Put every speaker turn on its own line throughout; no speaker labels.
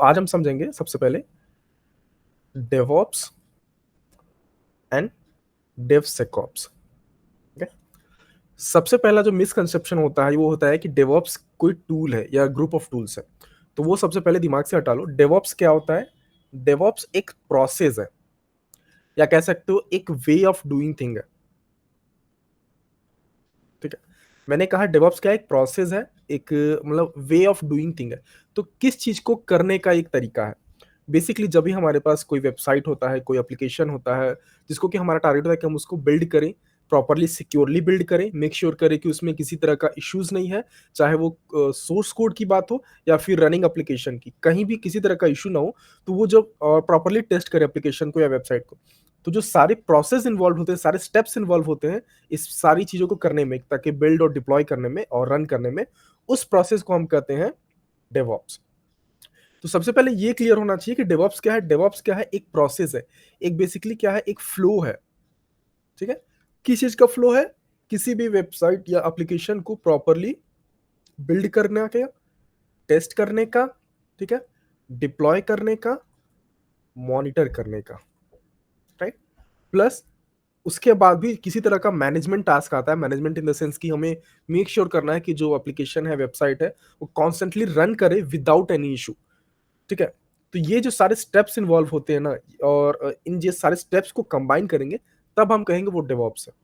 आज हम समझेंगे सबसे पहले डेवऑप्स एंड डेवसेकऑप्स। ठीक है। सबसे पहला जो मिसकंसेप्शन होता है वो होता है कि डेवऑप्स कोई टूल है या ग्रुप ऑफ टूल्स है। तो वो सबसे पहले दिमाग से हटा लो। डेवऑप्स क्या होता है? डेवऑप्स एक प्रोसेस है, या कह सकते हो एक वे ऑफ डूइंग थिंग है। ठीक है। मैंने कहा डेवऑप्स क्या है? एक प्रोसेस है, एक मतलब वे ऑफ डूइंग थिंग है। तो किस चीज को करने का एक तरीका है। बेसिकली जब भी हमारे पास कोई वेबसाइट होता है, कोई एप्लीकेशन होता है, जिसको कि हमारा टारगेट होता है कि हम उसको बिल्ड करें, प्रॉपरली सिक्योरली बिल्ड करें, मेक श्योर करें कि उसमें किसी तरह का इश्यूज नहीं है, चाहे वो सोर्स कोड की बात हो या फिर रनिंग एप्लीकेशन की, कहीं भी किसी तरह का इशू ना हो। तो वो जब प्रॉपरली टेस्ट करे एप्लीकेशन को या वेबसाइट को, तो जो सारे प्रोसेस इन्वॉल्व होते हैं, सारे स्टेप्स इन्वॉल्व होते हैं इस सारी चीजों को करने में, ताकि बिल्ड और डिप्लॉय करने में और रन करने में, उस प्रोसेस को हम कहते हैं डेवऑप्स। तो सबसे पहले ये क्लियर होना चाहिए कि डेवऑप्स क्या है। डेवऑप्स क्या है? एक प्रोसेस है, एक बेसिकली क्या है, एक फ्लो है। ठीक है। किस चीज का फ्लो है? किसी भी वेबसाइट या एप्लीकेशन को प्रॉपरली बिल्ड करने का, टेस्ट करने का, ठीक है, डिप्लॉय करने का, मॉनिटर करने का, राइट। प्लस उसके बाद भी किसी तरह का मैनेजमेंट टास्क आता है। मैनेजमेंट इन द सेंस कि हमें मेक श्योर करना है कि जो एप्लीकेशन है, वेबसाइट है, वो कॉन्स्टेंटली रन करे विदाउट एनी इशू। ठीक है। तो ये जो सारे स्टेप्स इन्वॉल्व होते हैं ना, और इन ये सारे स्टेप्स को कंबाइन करेंगे, तब हम कहेंगे वो डेवऑप्स है।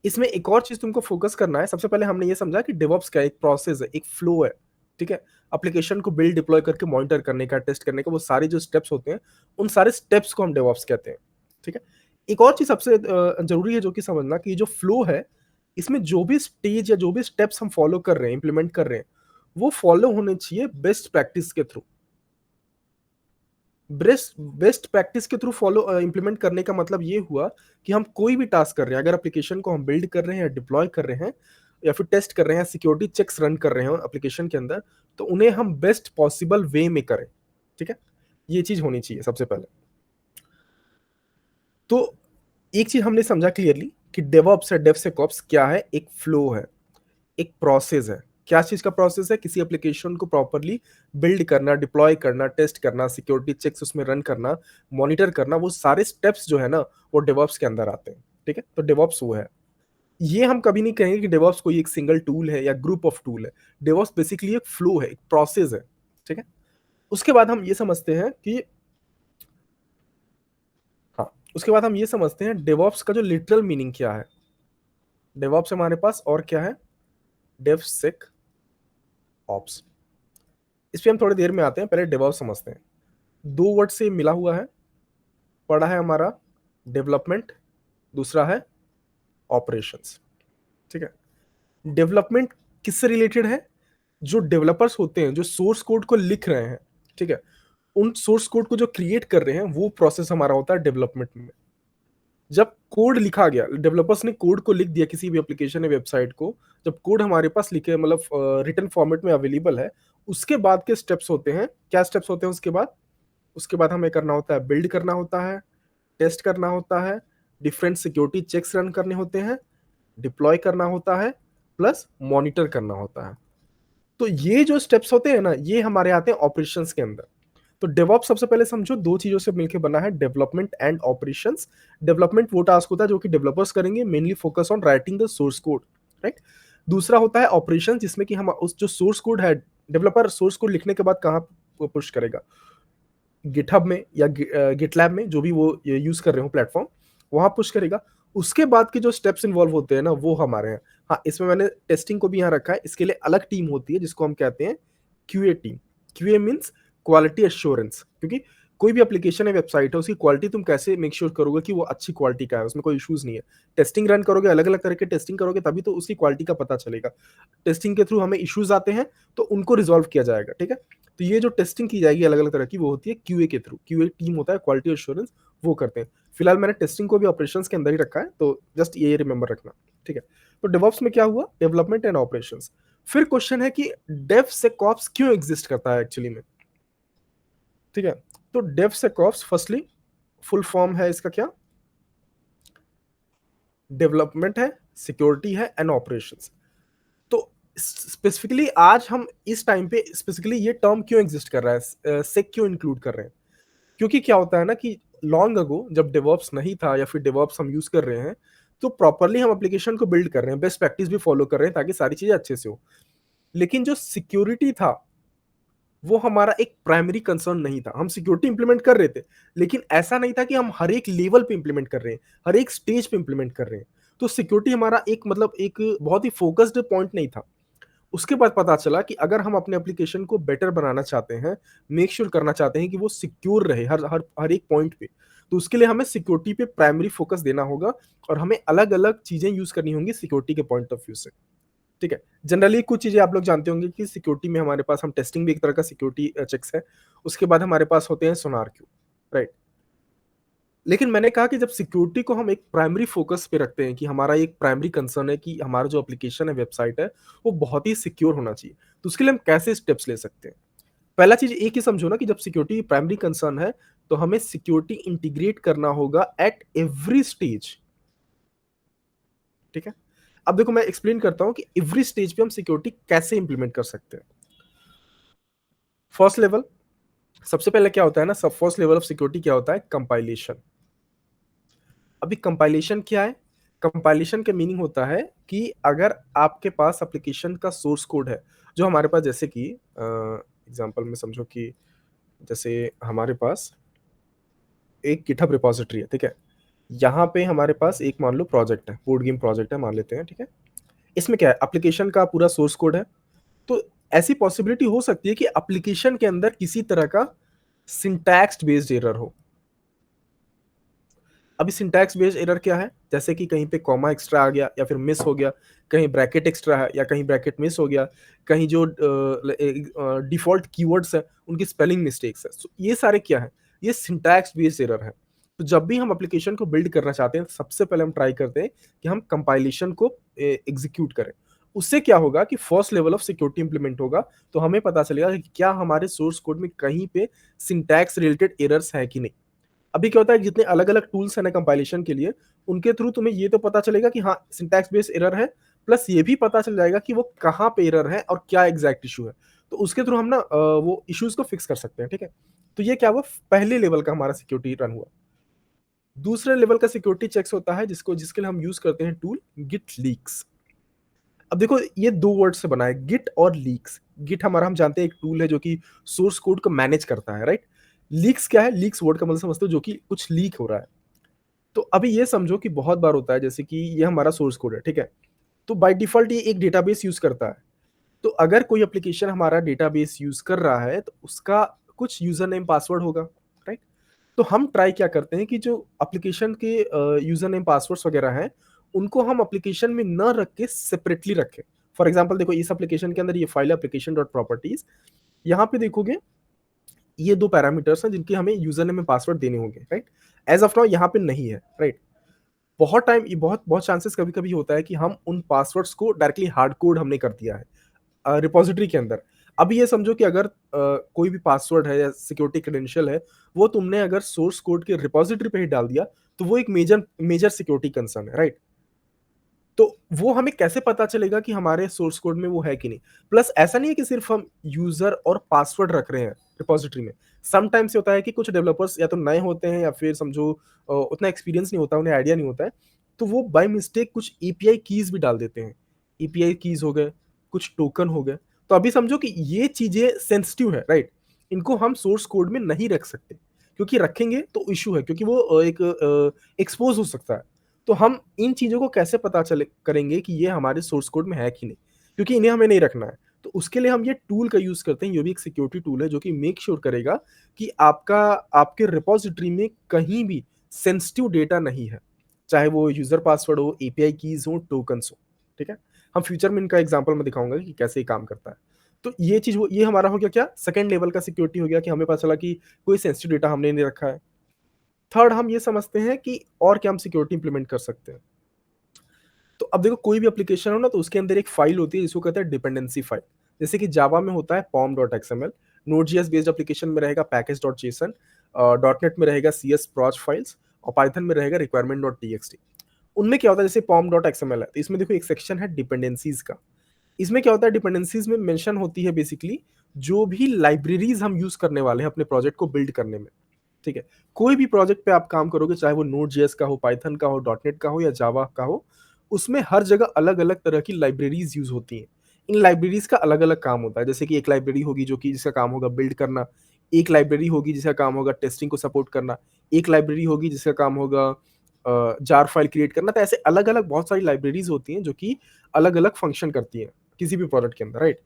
इसमें एक और चीज तुमको फोकस करना है। सबसे पहले हमने ये समझा कि डेवऑप्स क्या है? एक प्रोसेस है, एक फ्लो है। ठीक है। एप्लीकेशन को बिल्ड डिप्लॉय करके मॉनिटर करने का, टेस्ट करने का, वो सारे जो स्टेप्स होते हैं, उन सारे स्टेप्स को हम डेवऑप्स कहते हैं। ठीक है। एक और चीज सबसे जरूरी है जो कि समझना, कि जो फ्लो है, इसमें जो भी स्टेज या जो भी स्टेप्स हम फॉलो कर रहे हैं, इंप्लीमेंट कर रहे हैं, वो फॉलो होने चाहिए बेस्ट प्रैक्टिस के थ्रू। बेस्ट बेस्ट प्रैक्टिस के थ्रू फॉलो इंप्लीमेंट करने का मतलब ये हुआ कि हम कोई भी टास्क कर रहे हैं, अगर एप्लीकेशन को हम बिल्ड कर रहे हैं या डिप्लॉय कर रहे हैं या फिर टेस्ट कर रहे हैं, सिक्योरिटी चेक्स रन कर रहे हैं एप्लीकेशन के अंदर, तो उन्हें हम बेस्ट पॉसिबल वे में करें। ठीक है। ये चीज होनी चाहिए सबसे पहले। तो एक चीज हमने समझा क्लियरली कि डेवऑप्स है, डेवसेकऑप्स क्या है? एक फ्लो है, एक प्रोसेस है। क्या चीज का प्रोसेस है? किसी एप्लीकेशन को प्रॉपरली बिल्ड करना, डिप्लॉय करना, टेस्ट करना, सिक्योरिटी चेक्स उसमें रन करना, मॉनिटर करना, वो सारे स्टेप्स जो है ना, वो डेवऑप्स के अंदर आते हैं। ठीक है। तो डेवऑप्स वो है। ये हम कभी नहीं कहेंगे कि डेवऑप्स कोई एक सिंगल टूल है या ग्रुप ऑफ टूल है। डेवऑप्स बेसिकली एक फ्लो है, एक प्रोसेस है। ठीक है। उसके बाद हम ये समझते हैं कि, हाँ, उसके बाद हम ये समझते हैं डेवऑप्स का जो लिटरल मीनिंग क्या है। डेवऑप्स हमारे पास और क्या है? डेवसेक ऑप्स। इस पे हम थोड़ी देर में आते हैं, पहले डेवऑप्स समझते हैं। दो वर्ड से मिला हुआ है। पढ़ा है हमारा डेवलपमेंट, दूसरा है ऑपरेशंस। ठीक है। डेवलपमेंट किससे रिलेटेड है? जो डेवलपर्स होते हैं, जो सोर्स कोड को लिख रहे हैं, ठीक है, उन सोर्स कोड को जो क्रिएट कर रहे हैं, वो प्रोसेस हमारा होता है डेवलपमेंट में। जब कोड लिखा गया, डेवलपर्स ने कोड को लिख दिया किसी भी एप्लीकेशन या वेबसाइट को, जब कोड हमारे पास लिखे, मतलब रिटन फॉर्मेट में अवेलेबल है, उसके बाद के स्टेप्स होते हैं, क्या स्टेप्स होते हैं उसके बाद? उसके बाद हमें करना होता है, बिल्ड करना होता है, टेस्ट करना होता है, डिफरेंट सिक्योरिटी चेक्स रन करने होते हैं, डिप्लॉय करना होता है, प्लस मॉनिटर करना होता है। तो ये जो स्टेप्स होते हैं ना, ये हमारे आते हैं ऑपरेशंस के अंदर। तो डेवऑप्स सबसे पहले समझो दो चीजों से मिलकर बना है, डेवलपमेंट एंड ऑपरेशंस। डेवलपमेंट वो टास्क होता है जो कि डेवलपर्स करेंगे, mainly focus on writing the source code, right. दूसरा होता है ऑपरेशन, जिसमें कि हम उस जो सोर्स कोड है, डेवलपर सोर्स कोड लिखने के बाद कहाँ पुश करेगा? गिटहब में या गिटलैब में, जो भी वो यूज कर रहे हो प्लेटफॉर्म, वहां पुश करेगा। उसके बाद के जो स्टेप्स इन्वॉल्व होते हैं ना, वो हमारे हैं। हाँ, इसमें मैंने टेस्टिंग को भी यहाँ रखा है। इसके लिए अलग टीम होती है जिसको हम कहते हैं QA team. QA means quality assurance, क्योंकि कोई भी एप्लीकेशन है, वेबसाइट है, उसकी क्वालिटी तुम कैसे मेक श्योर करोगे कि वो अच्छी क्वालिटी का है, उसमें कोई इशूज नहीं है। टेस्टिंग रन करोगे, अलग अलग तरह के टेस्टिंग करोगे, तभी तो उसकी क्वालिटी का पता चलेगा। टेस्टिंग के थ्रू हमें इश्यूज आते हैं, तो उनको रिजॉल्व किया जाएगा। ठीक है। तो ये जो टेस्टिंग की जाएगी अलग अलग तरह की, वो होती है क्यूए के थ्रू। क्यूए टीम होता है, क्वालिटी एश्योरेंस, वो करते हैं। फिलहाल मैंने टेस्टिंग को भी ऑपरेशंस के अंदर ही रखा है, तो जस्ट ये रिमेंबर रखना। ठीक है। तो डेवऑप्स में क्या हुआ? Development and operations. फिर क्वेश्चन है कि डेव से कॉप्स क्यों एग्जिस्ट करता है एक्चुअली में। ठीक है। तो डेव से कॉप्स फर्स्टली फुल फॉर्म है इसका क्या? डेवलपमेंट है, सिक्योरिटी है एंड ऑपरेशंस। तो स्पेसिफिकली आज हम इस टाइम पे स्पेसिफिकली ये टर्म क्यों एग्जिस्ट कर रहा है, सेक क्यों इंक्लूड कर रहे हैं? क्योंकि क्या होता है ना कि लॉन्ग अगो जब डेवऑप्स नहीं था या फिर डेवऑप्स हम यूज़ कर रहे हैं, तो प्रॉपर्ली हम एप्लीकेशन को बिल्ड कर रहे हैं, बेस्ट प्रैक्टिस भी फॉलो कर रहे हैं ताकि सारी चीज़ें अच्छे से हो। लेकिन जो सिक्योरिटी था, वो हमारा एक प्राइमरी कंसर्न नहीं था। हम सिक्योरिटी इंप्लीमेंट कर रहे थे, लेकिन ऐसा नहीं था कि हम हर एक लेवल पे इंप्लीमेंट कर रहे हैं, हर एक स्टेज पे इंप्लीमेंट कर रहे हैं। तो सिक्योरिटी हमारा एक मतलब एक बहुत ही फोकस्ड पॉइंट नहीं था। उसके बाद पता चला कि अगर हम अपने एप्लीकेशन को बेटर बनाना चाहते हैं, मेक श्योर करना चाहते हैं कि वो सिक्योर रहे हर हर हर एक पॉइंट पे, तो उसके लिए हमें सिक्योरिटी पे प्राइमरी फोकस देना होगा और हमें अलग-अलग चीज़ें यूज़ करनी होंगी सिक्योरिटी के पॉइंट ऑफ व्यू से, ठीक है? जनरली कुछ चीज़ें आप लोग जानते होंगे कि सिक्योरिटी में हमारे पास हम टेस्टिंग भी एक तरह का सिक्योरिटी चेक्स है। उसके बाद हमारे पास होते हैं सोनार क्यू, राइट? लेकिन मैंने कहा कि जब सिक्योरिटी को हम एक प्राइमरी फोकस पे रखते हैं कि हमारा एक प्राइमरी कंसर्न है कि हमारा जो एप्लीकेशन है, वेबसाइट है, वो बहुत ही सिक्योर होना चाहिए। तो उसके लिए हम कैसे स्टेप्स ले सकते हैं? पहला चीज़ एक ही समझो ना कि जब सिक्योरिटी प्राइमरी कंसर्न है, तो हमें सिक्योरिटी इंटीग्रेट करना होगा एट एवरी स्टेज, ठीक है? अब देखो मैं एक्सप्लेन करता हूँ कि एवरी स्टेज पे हम सिक्योरिटी कैसे इंप्लीमेंट कर सकते हैं। फर्स्ट लेवल, सबसे पहले क्या होता है ना, सब फर्स्ट लेवल ऑफ सिक्योरिटी क्या होता है? कंपाइलेशन। अभी कंपाइलेशन क्या है? कंपाइलेशन का मीनिंग होता है कि अगर आपके पास एप्लीकेशन का सोर्स कोड है, जो हमारे पास जैसे कि एग्ज़ाम्पल में समझो कि जैसे हमारे पास एक गिटहब रिपॉज़िटरी है, ठीक है? यहाँ पे हमारे पास एक मान लो प्रोजेक्ट है, बोर्ड गेम प्रोजेक्ट है मान लेते हैं, ठीक है? इसमें क्या है एप्लीकेशन का पूरा सोर्स कोड है, तो ऐसी पॉसिबिलिटी हो सकती है कि एप्लीकेशन के अंदर किसी तरह का सिंटैक्स बेस्ड एरर हो। अभी सिंटैक्स बेस्ड एरर क्या है? जैसे कि कहीं पे कॉमा एक्स्ट्रा आ गया या फिर मिस हो गया, कहीं ब्रैकेट एक्स्ट्रा है या कहीं ब्रैकेट मिस हो गया, कहीं जो डिफ़ॉल्ट कीवर्ड्स हैं, उनकी स्पेलिंग मिस्टेक्स है। सो ये सारे क्या हैं? ये सिंटैक्स बेस्ड एरर है। तो जब भी हम एप्लीकेशन को बिल्ड करना चाहते हैं, सबसे पहले हम ट्राई करते हैं कि हम कंपाइलेशन को एग्ज़ीक्यूट करें। उससे क्या होगा कि first level of security implement होगा, तो हमें पता चलेगा कि क्या हमारे सोर्स कोड में कहीं पे सिंटैक्स रिलेटेड एरर्स हैं कि नहीं। अभी क्या होता है जितने अलग-अलग टूल्स हैं ना कंपाइलेशन के लिए, उनके थ्रू तुम्हें ये तो पता चलेगा कि हाँ, सिंटैक्स बेस्ड एरर है, प्लस ये भी पता चल जाएगा कि वो कहाँ पे एरर है और क्या एग्ज़ैक्ट इश्यू है। तो उसके थ्रू हम ना वो इश्यूज़ को फिक्स कर सकते हैं, ठीक है? तो ये क्या हुआ पहले लेवल का हमारा सिक्योरिटी रन हुआ। दूसरे लेवल का सिक्योरिटी चेक्स होता है जिसके लिए हम यूज़ करते हैं टूल गिट लीक्स। अब देखो ये 2 वर्ड से बना है गिट और लीक्स। गिट हमारा हम जानते हैं एक टूल है जो कि सोर्स कोड को मैनेज करता है, राइट? लीक्स क्या है? लीक्स वर्ड का मतलब समझते हो जो कि कुछ लीक हो रहा है। तो अभी ये समझो कि बहुत बार होता है जैसे कि ये हमारा सोर्स कोड है, ठीक है? तो बाय डिफ़ॉल्ट ये एक डेटाबेस यूज़ करता है। तो अगर कोई एप्लीकेशन हमारा डेटाबेस यूज़ कर रहा है तो उसका कुछ यूज़र नेम पासवर्ड होगा, राइट? तो हम ट्राई क्या करते हैं कि जो एप्लीकेशन के यूज़र नेम पासवर्ड्स वगैरह हैं, उनको हम एप्लीकेशन में ना रख के सेपरेटली रखें। फॉर एग्ज़ाम्पल देखो इस एप्लीकेशन के अंदर ये फाइल है एप्लीकेशन.प्रॉपर्टीज़। यहाँ पे देखोगे ये 2 पैरामीटर्स हैं जिनके हमें यूज़र नेम एंड पासवर्ड देने होंगे, राइट? ऐज़ ऑफ नाउ यहाँ पे नहीं है, राइट? बहुत टाइम ये बहुत बहुत चांसेस कभी-कभी होता है कि हम उन पासवर्ड्स को डायरेक्टली हार्ड कोड हमने कर दिया है रिपॉज़िटरी के अंदर। अभी ये समझो कि अगर कोई भी पासवर्ड है या सिक्योरिटी क्रेडेंशियल है, वो तुमने अगर सोर्स कोड के रिपॉज़िटरी पे ही डाल दिया, तो वो एक मेजर मेजर सिक्योरिटी कंसर्न है, राइट? तो वो हमें कैसे पता चलेगा कि हमारे सोर्स कोड में वो है कि नहीं? प्लस ऐसा नहीं है कि सिर्फ़ हम यूज़र और पासवर्ड रख रहे हैं रिपॉज़िटरी में। समटाइम्स होता है कि कुछ डेवलपर्स या तो नए होते हैं या फिर समझो उतना एक्सपीरियंस नहीं होता, उन्हें आइडिया नहीं होता है, तो वो बाय मिस्टेक कुछ एपीआई कीज़ भी डाल देते हैं। एपीआई कीज़ हो गए, कुछ टोकन हो गए। तो अभी समझो कि ये चीज़ें सेंसिटिव है, राइट? इनको हम सोर्स कोड में नहीं रख सकते, क्योंकि रखेंगे तो इश्यू है क्योंकि वो एक एक्सपोज़ हो सकता है। तो हम इन चीज़ों को कैसे पता चले करेंगे कि ये हमारे सोर्स कोड में है कि नहीं? क्योंकि इन्हें हमें नहीं रखना है। तो उसके लिए हम ये टूल का यूज़ करते हैं, ये भी एक सिक्योरिटी टूल है जो कि मेक श्योर करेगा कि आपके रिपॉज़िटरी में कहीं भी सेंसिटिव डेटा नहीं है। चाहे वो यूज़र पासवर्ड हो, एपीआई कीज़ हो, टोकन्स हो, ठीक है? हम फ्यूचर में इनका एग्ज़ाम्पल मैं दिखाऊँगा कि कैसे ये काम करता है। तो ये चीज़ ये हमारा हो गया क्या? सेकंड लेवल का सिक्योरिटी हो गया कि हमें पता चला कि कोई सेंसिटिव डेटा हमने नहीं रखा है। थर्ड हम ये समझते हैं कि और क्या हम सिक्योरिटी इंप्लीमेंट कर सकते हैं। तो अब देखो कोई भी एप्लीकेशन हो ना तो उसके अंदर एक फाइल होती है जिसको कहते हैं डिपेंडेंसी फाइल। जैसे कि जावा में होता है pom.xml, नोड.js बेस्ड एप्लीकेशन में रहेगा पैकेज.json, डॉट नेट में रहेगा सीएस प्रॉज फाइल्स और पाइथन में रहेगा रिक्वायरमेंट.txt। उनमें क्या होता है जैसे pom.xml है तो इसमें देखो एक सेक्शन है डिपेंडेंसीज का। इसमें क्या होता है, डिपेंडेंसीज में मेंशन होती है बेसिकली जो भी लाइब्रेरीज हम यूज करने वाले हैं अपने प्रोजेक्ट को बिल्ड करने में। ठीक है, कोई भी प्रोजेक्ट पे आप काम करोगे, चाहे वो नोड जेएस का हो, पाइथन का हो, डॉटनेट का हो या जावा का हो, उसमें हर जगह अलग अलग तरह की लाइब्रेरीज यूज होती हैं। इन लाइब्रेरीज का अलग अलग काम होता है, जैसे कि एक लाइब्रेरी होगी जो कि जिसका काम होगा बिल्ड करना, एक लाइब्रेरी होगी जिसका काम होगा टेस्टिंग को सपोर्ट करना, एक लाइब्रेरी होगी जिसका काम होगा जार फाइल क्रिएट करना। तो ऐसे अलग अलग बहुत सारी लाइब्रेरीज होती हैं जो कि अलग अलग फंक्शन करती हैं किसी भी प्रोडक्ट के अंदर, राइट।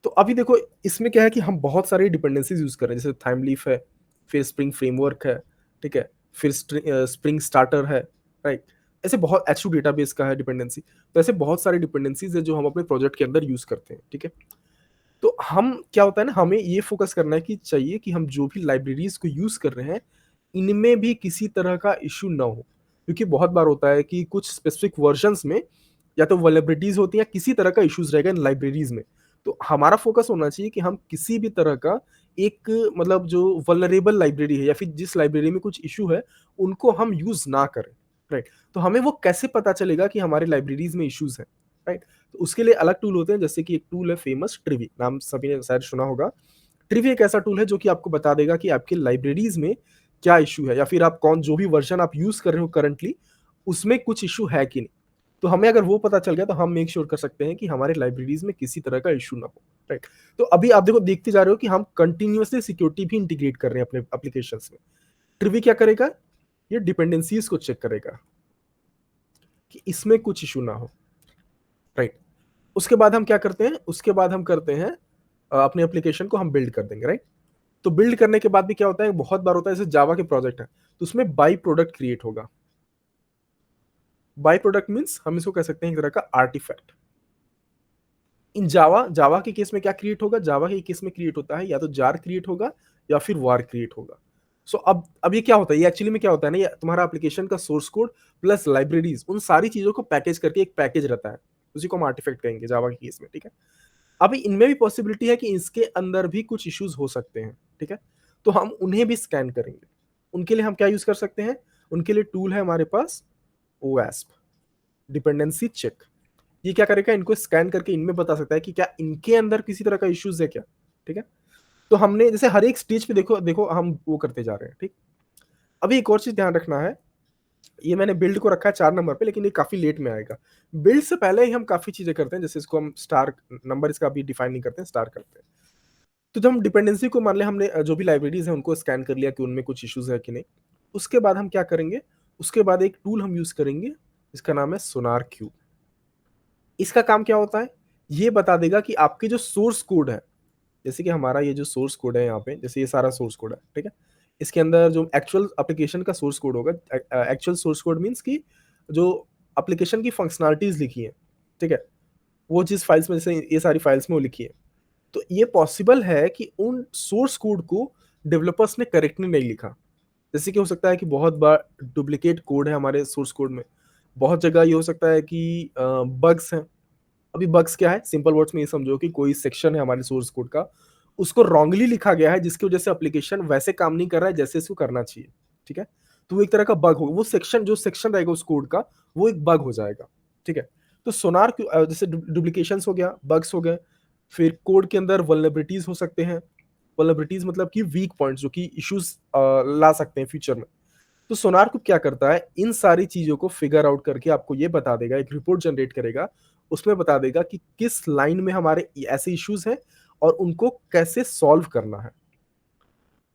तो अभी देखो, इसमें क्या है कि हम बहुत सारी डिपेंडेंसीज यूज कर रहे हैं, जैसे थाइमलीफ है, फिर स्प्रिंग फ्रेमवर्क है, ठीक है, फिर स्प्रिंग स्टार्टर है, राइट। ऐसे बहुत एच डेटाबेस का है डिपेंडेंसी। तो ऐसे बहुत सारी डिपेंडेंसीज है जो हम अपने प्रोजेक्ट के अंदर यूज करते हैं, ठीक है। तो हम क्या होता है ना, हमें ये फोकस करना है कि चाहिए कि हम जो भी लाइब्रेरीज को यूज कर रहे हैं इनमें भी किसी तरह का इशू ना हो, क्योंकि बहुत बार होता है कि कुछ स्पेसिफिक वर्जन्स में या तो वल्नरेबिलिटीज होती हैं या किसी तरह का इश्यूज रहेगा इन लाइब्रेरीज में। तो हमारा फोकस होना चाहिए कि हम किसी भी तरह का एक मतलब जो वल्नरेबल लाइब्रेरी है या फिर जिस लाइब्रेरी में कुछ इशू है उनको हम यूज ना करें, राइट। तो हमें वो कैसे पता चलेगा कि हमारे लाइब्रेरीज में इश्यूज हैं, राइट। तो उसके लिए अलग टूल होते हैं, जैसे कि एक टूल है फेमस ट्रिवी, नाम सभी ने शायद सुना होगा। ट्रिवी एक ऐसा टूल है जो कि आपको बता देगा कि आपके लाइब्रेरीज में क्या इशू है, या फिर आप कौन जो भी वर्जन आप यूज कर रहे हो करंटली उसमें कुछ इशू है कि नहीं। तो हमें अगर वो पता चल गया तो हम मेक श्योर कर सकते हैं कि हमारे लाइब्रेरीज में किसी तरह का इशू ना हो, राइट। तो अभी आप देखो, देखते जा रहे हो कि हम कंटिन्यूअसली सिक्योरिटी भी इंटीग्रेट कर रहे हैं अपने एप्लीकेशन में। ट्रिवी क्या करेगा, ये डिपेंडेंसीज को चेक करेगा कि इसमें कुछ इशू ना हो, राइट। उसके बाद हम क्या करते हैं, उसके बाद हम करते हैं अपने एप्लीकेशन को हम बिल्ड कर देंगे, राइट। तो बिल्ड करने के बाद भी क्या होता है, बहुत बार होता है जैसे जावा के प्रोजेक्ट है तो उसमें बाई प्रोडक्ट क्रिएट होगा। बाई प्रोडक्ट मीन्स हम इसको कह सकते हैं एक तरह का आर्टिफैक्ट। इन जावा जावा के केस में क्या क्रिएट होगा, जावा के केस में क्रिएट होता है या तो जार क्रिएट होगा या फिर वार क्रिएट होगा। सो अब ये क्या होता है, ये एक्चुअली में क्या होता है ना, ये तुम्हारा एप्लीकेशन का सोर्स कोड प्लस लाइब्रेरीज उन सारी चीजों को पैकेज करके एक पैकेज रहता है, उसी को हम आर्टिफैक्ट कहेंगे जावा के केस में, ठीक है। अभी इनमें भी पॉसिबिलिटी है कि इसके अंदर भी कुछ इश्यूज हो सकते हैं, ठीक है। तो हम उन्हें भी स्कैन करेंगे। उनके लिए हम क्या यूज कर सकते हैं, उनके लिए टूल है हमारे पास ओएस्प, डिपेंडेंसी चेक। ये क्या करेगा, इनको स्कैन करके इनमें बता सकता है कि क्या इनके अंदर किसी तरह का इश्यूज है क्या, ठीक है। तो हमने जैसे हर एक स्टेज पे देखो देखो हम वो करते जा रहे हैं, ठीक। अभी एक और चीज ध्यान रखना है, ये मैंने बिल्ड को रखा है 4 नंबर पे, लेकिन ये काफी लेट में आएगा। बिल्ड से पहले ही हम काफी चीजें करते हैं, जैसे इसको हम स्टार नंबर इसका अभी डिफाइन नहीं करते हैं, स्टार करते हैं। तो जब हम डिपेंडेंसी को मान ले, हमने जो भी लाइब्रेरीज है उनको स्कैन कर लिया कि उनमें कुछ इश्यूज है कि नहीं। उसके बाद हम क्या करेंगे, उसके बाद एक टूल हम यूज करेंगे, इसका नाम है सोनार क्यूब। इसका काम क्या होता है, ये बता देगा कि आपके जो सोर्स कोड है, जैसे कि हमारा ये जो सोर्स कोड है यहाँ पे, जैसे ये सारा सोर्स कोड है, ठीक है। इसके अंदर जो एक्चुअल एप्लीकेशन का सोर्स कोड होगा, एक्चुअल सोर्स कोड मीन्स कि जो एप्लीकेशन की फंक्शनैलिटीज लिखी है, ठीक है, वो जिस फाइल्स में, जैसे ये सारी फाइल्स में वो लिखी है। तो ये पॉसिबल है कि उन सोर्स कोड को डेवलपर्स ने करेक्टली नहीं लिखा। जैसे कि हो सकता है कि बहुत बार डुप्लीकेट कोड है हमारे सोर्स कोड में, बहुत जगह ये हो सकता है कि बग्स हैं। अभी बग्स क्या है, सिंपल वर्ड्स में ये समझो कि कोई सेक्शन है हमारे सोर्स कोड का, उसको रॉन्गली लिखा गया है जिसकी वजह से एप्लीकेशन वैसे काम नहीं कर रहा है जैसे इसको करना चाहिए, ठीक है। तो वो एक तरह का बग होगा, वो सेक्शन जो सेक्शन रहेगा उस कोड का वो एक बग हो जाएगा, ठीक है। तो सोनार जैसे डुप्लीकेशंस हो गया, बग्स हो गए, फिर कोड के अंदर वल्नरेबिलिटीज हो सकते हैं। वल्नरेबिलिटीज मतलब कि वीक पॉइंट्स जो कि इश्यूज ला सकते हैं फ्यूचर में। तो सोनार को क्या करता है, इन सारी चीजों को फिगर आउट करके आपको ये बता देगा, एक रिपोर्ट जनरेट करेगा, उसमें बता देगा कि किस लाइन में हमारे ऐसे इश्यूज हैं और उनको कैसे सॉल्व करना है।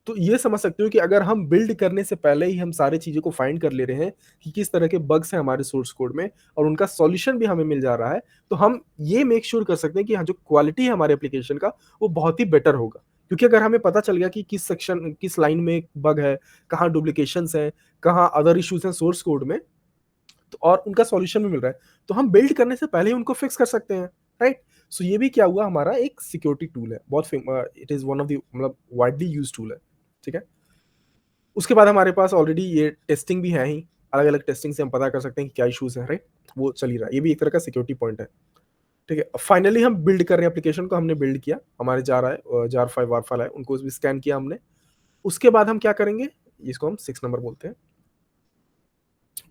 तो ये समझ सकते हो कि अगर हम बिल्ड करने से पहले ही हम सारी चीज़ों को फाइंड कर ले रहे हैं कि किस तरह के बग्स हैं हमारे सोर्स कोड में और उनका सॉल्यूशन भी हमें मिल जा रहा है, तो हम ये मेक श्योर कर सकते हैं कि हाँ, जो क्वालिटी है हमारे एप्लीकेशन का वो बहुत ही बेटर होगा। क्योंकि अगर हमें पता चल गया कि किस सेक्शन किस लाइन में बग है, कहाँ डुप्लीकेशंस हैं, कहाँ अदर इश्यूज हैं सोर्स कोड में, तो और उनका सॉल्यूशन भी मिल रहा है, तो हम बिल्ड करने से पहले ही उनको फिक्स कर सकते हैं, राइट। सो ये भी क्या हुआ, हमारा एक सिक्योरिटी टूल है, बहुत it is one of the मतलब वाइडली यूज्ड टूल है, ठीक है। उसके बाद हमारे पास ऑलरेडी ये टेस्टिंग भी है ही, अलग अलग टेस्टिंग से हम पता कर सकते हैं कि क्या इशूज है, राइट। वो चल ही रहा है, ये भी एक तरह का सिक्योरिटी पॉइंट है, ठीक है। फाइनली हम बिल्ड कर रहे हैं, एप्लीकेशन को हमने बिल्ड किया, हमारे जार आए, जार फाइल वार फाइल आए, उनको भी स्कैन किया हमने। उसके बाद हम क्या करेंगे, इसको हम 6 नंबर बोलते हैं।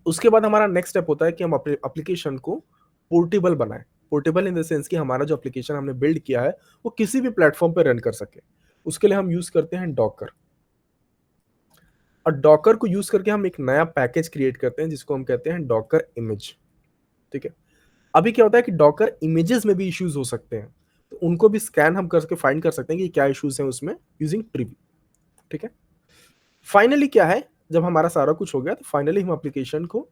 उसके बाद हमारा नेक्स्ट स्टेप होता है कि हम अपने एप्लीकेशन को पोर्टेबल बनाएं। पोर्टेबल इन द सेंस कि हमारा जो एप्लीकेशन हमने बिल्ड किया है वो किसी भी प्लेटफॉर्म पे रन कर सके। उसके लिए हम यूज़ करते हैं डॉकर। और डॉकर को यूज़ करके हम एक नया पैकेज क्रिएट करते हैं जिसको हम कहते हैं डॉकर इमेज, ठीक है? अभी क्या होता है कि डॉकर इमेजेस में भी इश्यूज़ हो सकते हैं, तो उनको भी स्कैन हम करके फाइंड कर सकते हैं कि क्या इश्यूज़ हैं उसमें यूजिंग प्रीव्यू, ठीक है? फाइनली क्या है, जब हमारा सारा कुछ हो गया तो फाइनली हम एप्लीकेशन को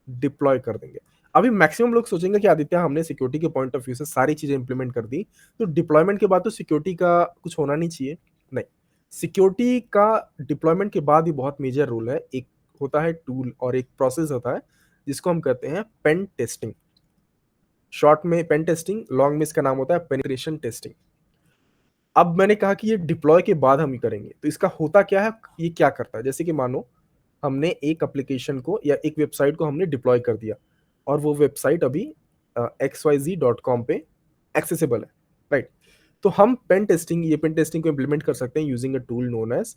डिप्लॉय कर देंगे। अभी मैक्सिमम लोग सोचेंगे कि आदित्य हमने सिक्योरिटी के पॉइंट ऑफ व्यू से सारी चीज़ें इंप्लीमेंट कर दी, तो डिप्लॉयमेंट के बाद तो सिक्योरिटी का कुछ होना नहीं चाहिए। नहीं, सिक्योरिटी का डिप्लॉयमेंट के बाद ही बहुत मेजर रोल है। एक होता है टूल और एक प्रोसेस होता है जिसको हम कहते हैं पेन टेस्टिंग। शॉर्ट में पेन टेस्टिंग, लॉन्ग में इसका नाम होता है पेनिट्रेशन टेस्टिंग। अब मैंने कहा कि ये डिप्लॉय के बाद हम ये करेंगे, तो इसका होता क्या है, ये क्या करता है? जैसे कि मानो हमने एक एप्लीकेशन को या एक वेबसाइट को हमने डिप्लॉय कर दिया और वो वेबसाइट अभी xyz.com पे एक्सेसिबल है, राइट? तो हम पेन टेस्टिंग को इम्प्लीमेंट कर सकते हैं using a tool known as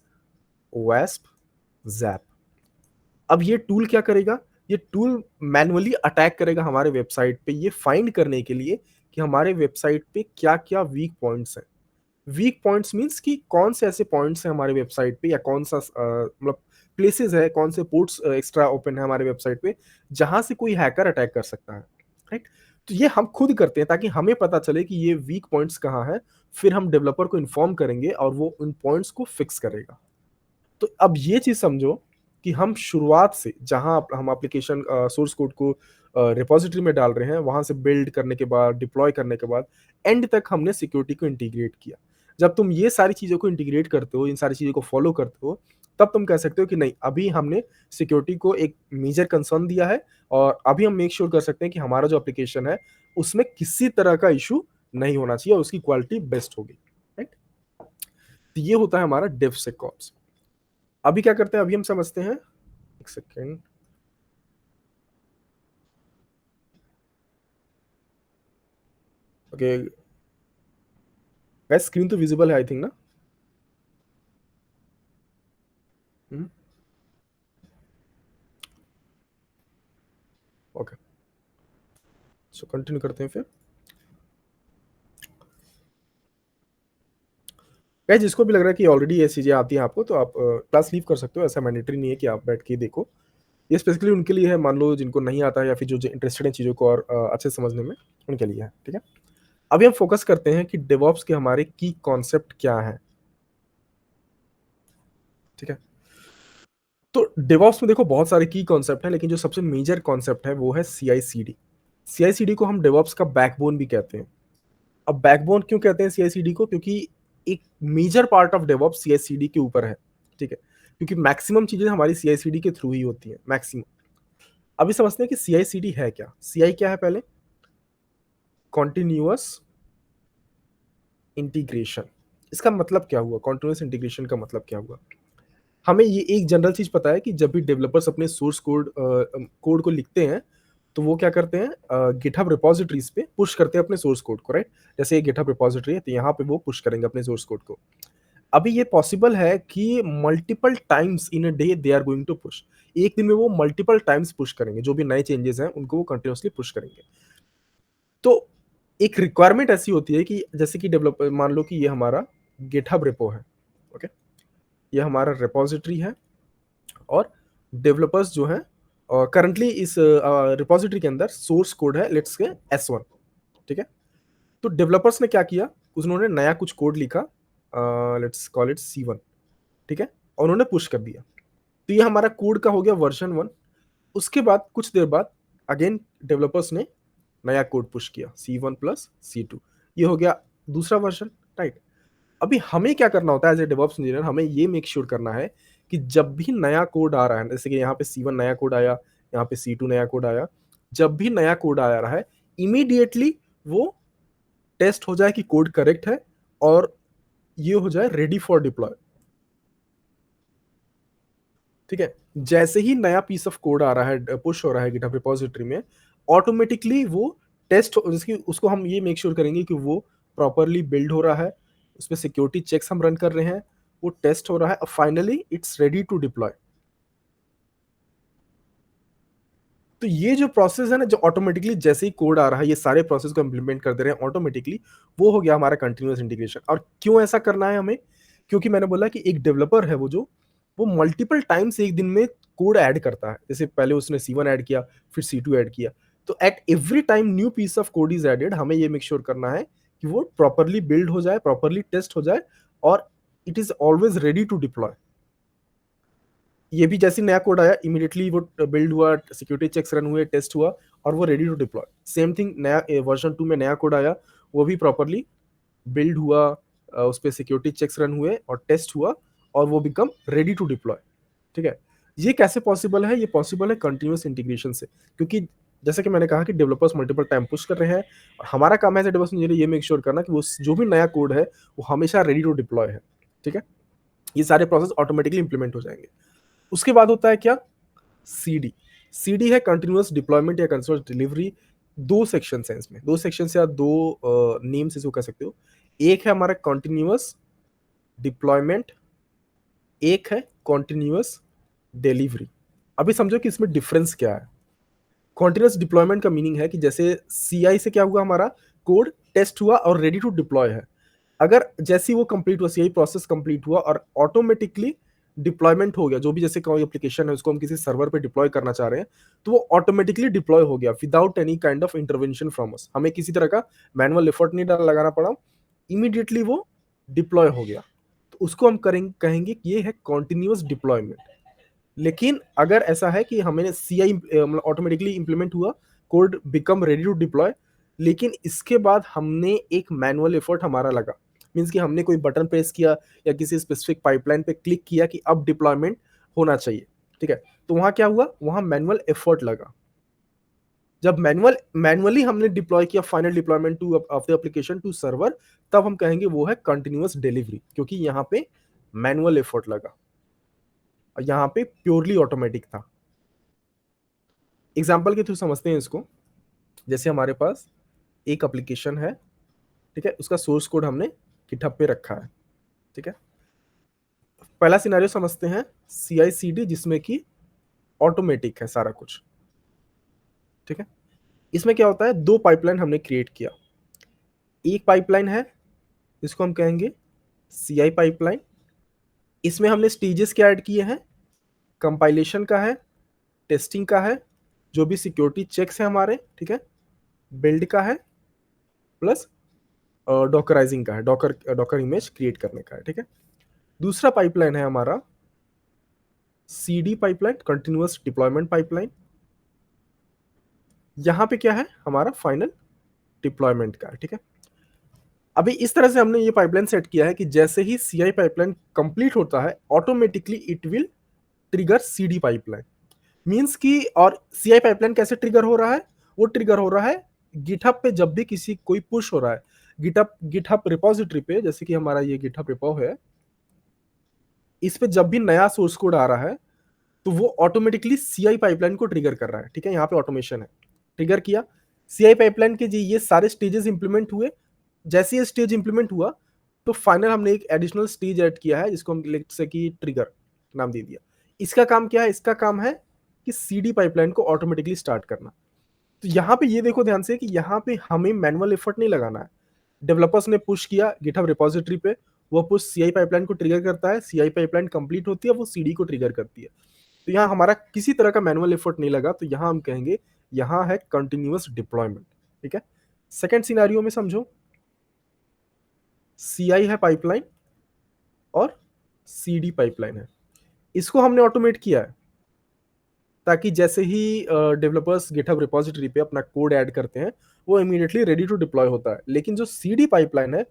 वास्प ज़ैप। अब ये टूल क्या करेगा? ये टूल मैन्युअली अटैक करेगा हमारे वेबसाइट पे ये फाइंड करने के लिए कि हमारे वेबसाइट पे क्या-क्या वीक पॉइंट्स हैं। वीक पॉइंट्स मीन्स कि कौन से ऐसे पॉइंट्स हैं हमारे वेबसाइट पे या कौन सा मतलब प्लेसेस है, कौन से पोर्ट्स एक्स्ट्रा ओपन है हमारे वेबसाइट पे, जहाँ से कोई हैकर अटैक कर सकता है, राइट? तो ये हम खुद करते हैं ताकि हमें पता चले कि ये वीक पॉइंट्स कहाँ हैं, फिर हम डेवलपर को इन्फॉर्म करेंगे और वो उन पॉइंट्स को फिक्स करेगा। तो अब ये चीज़ समझो कि हम शुरुआत से जहाँ हम एप्लीकेशन सोर्स कोड को रिपॉजिटरी में डाल रहे हैं, वहाँ से बिल्ड करने के बाद, डिप्लॉय करने के बाद, एंड तक हमने सिक्योरिटी को इंटीग्रेट किया। जब तुम ये सारी चीज़ों को इंटीग्रेट करते हो, इन सारी चीज़ों को फॉलो करते हो, तब तुम कह सकते हो कि नहीं, अभी हमने सिक्योरिटी को एक मेजर कंसर्न दिया है और अभी हम मेक श्योर कर सकते हैं कि हमारा जो एप्लीकेशन है, उसमें किसी तरह का इश्यू नहीं होना चाहिए और उसकी क्वालिटी बेस्ट होगी, राइट? तो ये होता है हमारा डेवसेकऑप्स। अभी क्या करते हैं, अभी हम समझते हैं, एक सेकेंड। ओके गाइस, स्क्रीन तो विजिबल है आई थिंक ना? ओके, सो कंटिन्यू करते हैं फिर। गाइस, जिसको भी लग रहा है कि ऑलरेडी ये चीज़ें आती हैं आपको, तो आप क्लास लीव कर सकते हो, ऐसा मैंडेटरी नहीं है कि आप बैठ के ही देखो। ये स्पेसिफिकली उनके लिए है, मान लो जिनको नहीं आता है या फिर जो इंटरेस्टेड हैं चीज़ों को और अच्छे से समझने में, उनके लिए है, ठीक है? अभी हम फोकस करते हैं कि डेवऑप्स के हमारे की कॉन्सेप्ट क्या हैं, ठीक है? तो डेवऑप्स में देखो बहुत सारे की कॉन्सेप्ट हैं, लेकिन जो सबसे मेजर कॉन्सेप्ट है वो है सीआई/सीडी। सीआई/सीडी को हम डेवऑप्स का बैकबोन भी कहते हैं। अब बैकबोन क्यों कहते हैं सीआई/सीडी को? क्योंकि एक major part of DevOps CI CD के ऊपर है, ठीक है? क्योंकि मैक्सिमम चीज़ें हमारी सीआई/सीडी के थ्रू ही होती हैं, मैक्सिमम। अभी समझते हैं कि सीआई/सीडी है क्या? सीआई क्या है पहले? Continuous integration. इसका मतलब क्या हुआ? कॉन्टिन्यूअस इंटीग्रेशन का मतलब क्या हुआ? हमें ये एक जनरल चीज़ पता है कि जब भी डेवलपर्स अपने सोर्स कोड को लिखते हैं, तो वो क्या करते हैं, गिटहब रिपॉजिटरीज़ पे पुश करते हैं अपने सोर्स कोड को, राइट? जैसे ये गिटहब रिपॉजिटरी है, तो यहाँ पे वो पुश करेंगे अपने सोर्स कोड को। अभी ये पॉसिबल है कि multiple times in a day they are going to push. एक दिन में वो मल्टीपल टाइम्स पुश करेंगे, जो भी नए चेंजेस हैं, उनको वो कंटीन्यूअसली पुश करेंगे। तो एक रिक्वायरमेंट ऐसी होती है कि जैसे कि डेवलपर मान लो कि ये हमारा गिटहब रिपो है, ओके? ये हमारा रिपॉजिटरी है और डेवलपर्स जो हैं करंटली इस रिपॉजिटरी के अंदर सोर्स कोड है लेट्स से S1, ठीक है? तो डेवलपर्स ने क्या किया, उन्होंने नया कुछ कोड लिखा, लेट्स कॉल इट C1, ठीक है? और उन्होंने पुश कर दिया। तो ये हमारा कोड का हो गया वर्जन 1। उसके बाद कुछ देर बाद अगेन डेवलपर्स ने नया कोड पुश किया C1 प्लस C2, ये हो गया दूसरा वर्जन, राइट? अभी हमें क्या करना होता है एज ए डेवऑप्स इंजीनियर, हमें ये मेक श्योर करना है कि जब भी नया कोड आ रहा है, जैसे कि यहाँ पे C1 नया कोड आया, यहाँ पे C2 नया कोड आया, जब भी नया कोड आ रहा है, इमीडिएटली वो टेस्ट हो जाए कि कोड करेक्ट है और ये हो जाए रेडी फॉर डिप्लॉय, ठीक है? जैसे ही नया पीस ऑफ कोड आ रहा है, पुश हो रहा है गिटहब रिपॉजिटरी में, ऑटोमेटिकली वो जिसकी उसको हम ये मेक श्योर करेंगे कि वो प्रॉपर्ली बिल्ड हो रहा है, उसमें सिक्योरिटी चेक्स हम रन कर रहे हैं, वो टेस्ट हो रहा है और finally it's ready to deploy. तो ये जो प्रोसेस है ना, जो ऑटोमेटिकली जैसे ही कोड आ रहा है, ये सारे प्रोसेस को इम्प्लीमेंट कर दे रहे हैं ऑटोमेटिकली, वो हो गया हमारा कंटिन्यूअस इंटीग्रेशन। और क्यों ऐसा करना है हमें? क्योंकि मैंने बोला कि एक डेवलपर है वो मल्टीपल टाइम्स एक दिन में कोड ऐड करता है। जैसे पहले उसने C1 ऐड किया, फिर C2 ऐड किया। तो at every time new piece of code is added, हमें ये मेक श्योर करना है कि वो प्रॉपर्ली बिल्ड हो जाए, प्रॉपर्ली टेस्ट हो जाए, और it is always ready to deploy. ये भी जैसे नया कोड आया, इमीडिएटली वो बिल्ड हुआ, सिक्योरिटी चेक्स रन हुए, टेस्ट हुआ, और वो ready to deploy. Same thing नया वर्जन 2 में नया कोड आया, वो भी प्रॉपर्ली बिल्ड हुआ, उस पर सिक्योरिटी चेक्स रन हुए और टेस्ट हुआ, और वो बिकम रेडी टू डिप्लॉय। ठीक है, ये कैसे पॉसिबल है? ये पॉसिबल है कंटिन्यूअस इंटीग्रेशन से। क्योंकि जैसे कि मैंने कहा कि डेवलपर्स मल्टीपल टाइम पुश कर रहे हैं, और हमारा काम है डेवलपर्स इंजीनियर ये मेक श्योर करना कि वो जो भी नया कोड है वो हमेशा रेडी टू डिप्लॉय है। ठीक है, ये सारे प्रोसेस ऑटोमेटिकली इंप्लीमेंट हो जाएंगे। उसके बाद होता है क्या? सीडी। सीडी है कंटिन्यूअस डिप्लॉयमेंट या कंटिन्यूअस डिलीवरी। दो सेक्शन है इसमें, दो सेक्शन या दो नेम्स इसको कह सकते हो। एक है हमारा कंटिन्यूअस डिप्लॉयमेंट, एक है कंटिन्यूअस डिलीवरी। अभी समझो कि इसमें डिफरेंस क्या है। कंटिन्यूअस डिप्लॉयमेंट का मीनिंग है कि जैसे सीआई से क्या हुआ, हमारा कोड टेस्ट हुआ और रेडी टू डिप्लॉय है। अगर जैसे ही वो कंप्लीट हुआ, सीआई प्रोसेस कंप्लीट हुआ और ऑटोमेटिकली डिप्लॉयमेंट हो गया, जो भी जैसे कोई एप्लीकेशन है उसको हम किसी सर्वर पे डिप्लॉय करना चाह रहे हैं, तो वो ऑटोमेटिकली डिप्लॉय हो गया without any kind of intervention from us. हमें किसी तरह का मैनुअल एफर्ट नहीं लगाना पड़ा, इमीडिएटली वो डिप्लॉय हो गया। तो उसको हम कहेंगे कि ये है कॉन्टिन्यूअस डिप्लॉयमेंट। लेकिन अगर ऐसा है कि हमें सीआई मतलब ऑटोमेटिकली इंप्लीमेंट हुआ, code become ready to deploy, लेकिन इसके बाद हमने एक मैनुअल एफर्ट हमारा लगा, मींस कि हमने कोई बटन प्रेस किया या किसी स्पेसिफिक पाइपलाइन पे क्लिक किया कि अब डिप्लॉयमेंट होना चाहिए। ठीक है, तो वहां क्या हुआ? वहां मैनुअल एफर्ट लगा। जब मैनुअली हमने डिप्लॉय किया final deployment to of the application to server, तब हम कहेंगे वो है कंटिन्यूअस डिलीवरी, क्योंकि यहाँ पे मैनुअल एफर्ट लगा और यहाँ पे प्योरली ऑटोमेटिक था। एग्जाम्पल के थ्रू समझते हैं इसको। जैसे हमारे पास एक एप्लीकेशन है, ठीक है, उसका सोर्स कोड हमने गिटहब पे रखा है। ठीक है, पहला सिनेरियो समझते हैं CI/CD, जिसमें कि ऑटोमेटिक है सारा कुछ। ठीक है, इसमें क्या होता है, दो पाइपलाइन हमने क्रिएट किया। एक पाइपलाइन है, इसको हम कहेंगे CI पाइपलाइन। इसमें हमने स्टेजेस क्या ऐड किए हैं? कंपाइलेशन का है, टेस्टिंग का है, जो भी सिक्योरिटी चेक्स है हमारे, ठीक है, बिल्ड का है, प्लस डॉकराइजिंग का है, डॉकर इमेज क्रिएट करने का है। ठीक है, दूसरा पाइपलाइन है हमारा CD pipeline, continuous deployment pipeline. यहां पे क्या है? हमारा फाइनल डिप्लॉयमेंट का है। ठीक है, अभी इस तरह से हमने ये पाइपलाइन सेट किया है कि जैसे ही CI पाइपलाइन कंप्लीट होता है, automatically it will trigger CD pipeline. Means कि, और CI पाइपलाइन कैसे ट्रिगर हो रहा है? वो ट्रिगर हो रहा है गिटहब पे जब भी किसी कोई पुश हो रहा है, गिटहब रिपोजिटरी पे, जैसे कि हमारा ये गिटहब रिपो है, इस पे जब भी नया सोर्स कोड आ रहा है तो वो ऑटोमेटिकली CI पाइपलाइन को ट्रिगर कर रहा है। ठीक है, यहाँ पे ऑटोमेशन है, ट्रिगर किया CI पाइपलाइन के जी, ये सारे स्टेजेस इंप्लीमेंट हुए। जैसे ये स्टेज इंप्लीमेंट हुआ तो फाइनल हमने एक एडिशनल स्टेज ऐड किया है, जिसको हम लेट से कि ट्रिगर नाम दे दिया। इसका काम क्या है? इसका काम है कि CD पाइपलाइन को ऑटोमेटिकली स्टार्ट करना। तो यहाँ पे ये देखो ध्यान से कि यहाँ पे हमें मैनुअल एफर्ट नहीं लगाना है। डेवलपर्स ने पुश किया गिटहब रिपोजिटरी पे, वो पुश CI पाइपलाइन को ट्रिगर करता है, CI पाइपलाइन कंप्लीट होती है, वो CD को ट्रिगर करती है। तो यहाँ हमारा किसी तरह का मैनुअल एफर्ट नहीं लगा, तो यहाँ हम कहेंगे यहाँ है कंटिन्यूअस डिप्लॉयमेंट। ठीक है, सेकंड सिनेरियो में समझो, CI है पाइपलाइन और CD पाइपलाइन है, इसको हमने ऑटोमेट किया है ताकि जैसे ही डेवलपर्स गिटहब रिपोजिटरी पे अपना कोड ऐड करते हैं, वो इमीडिएटली रेडी टू डिप्लॉय होता है। लेकिन जो CD पाइपलाइन है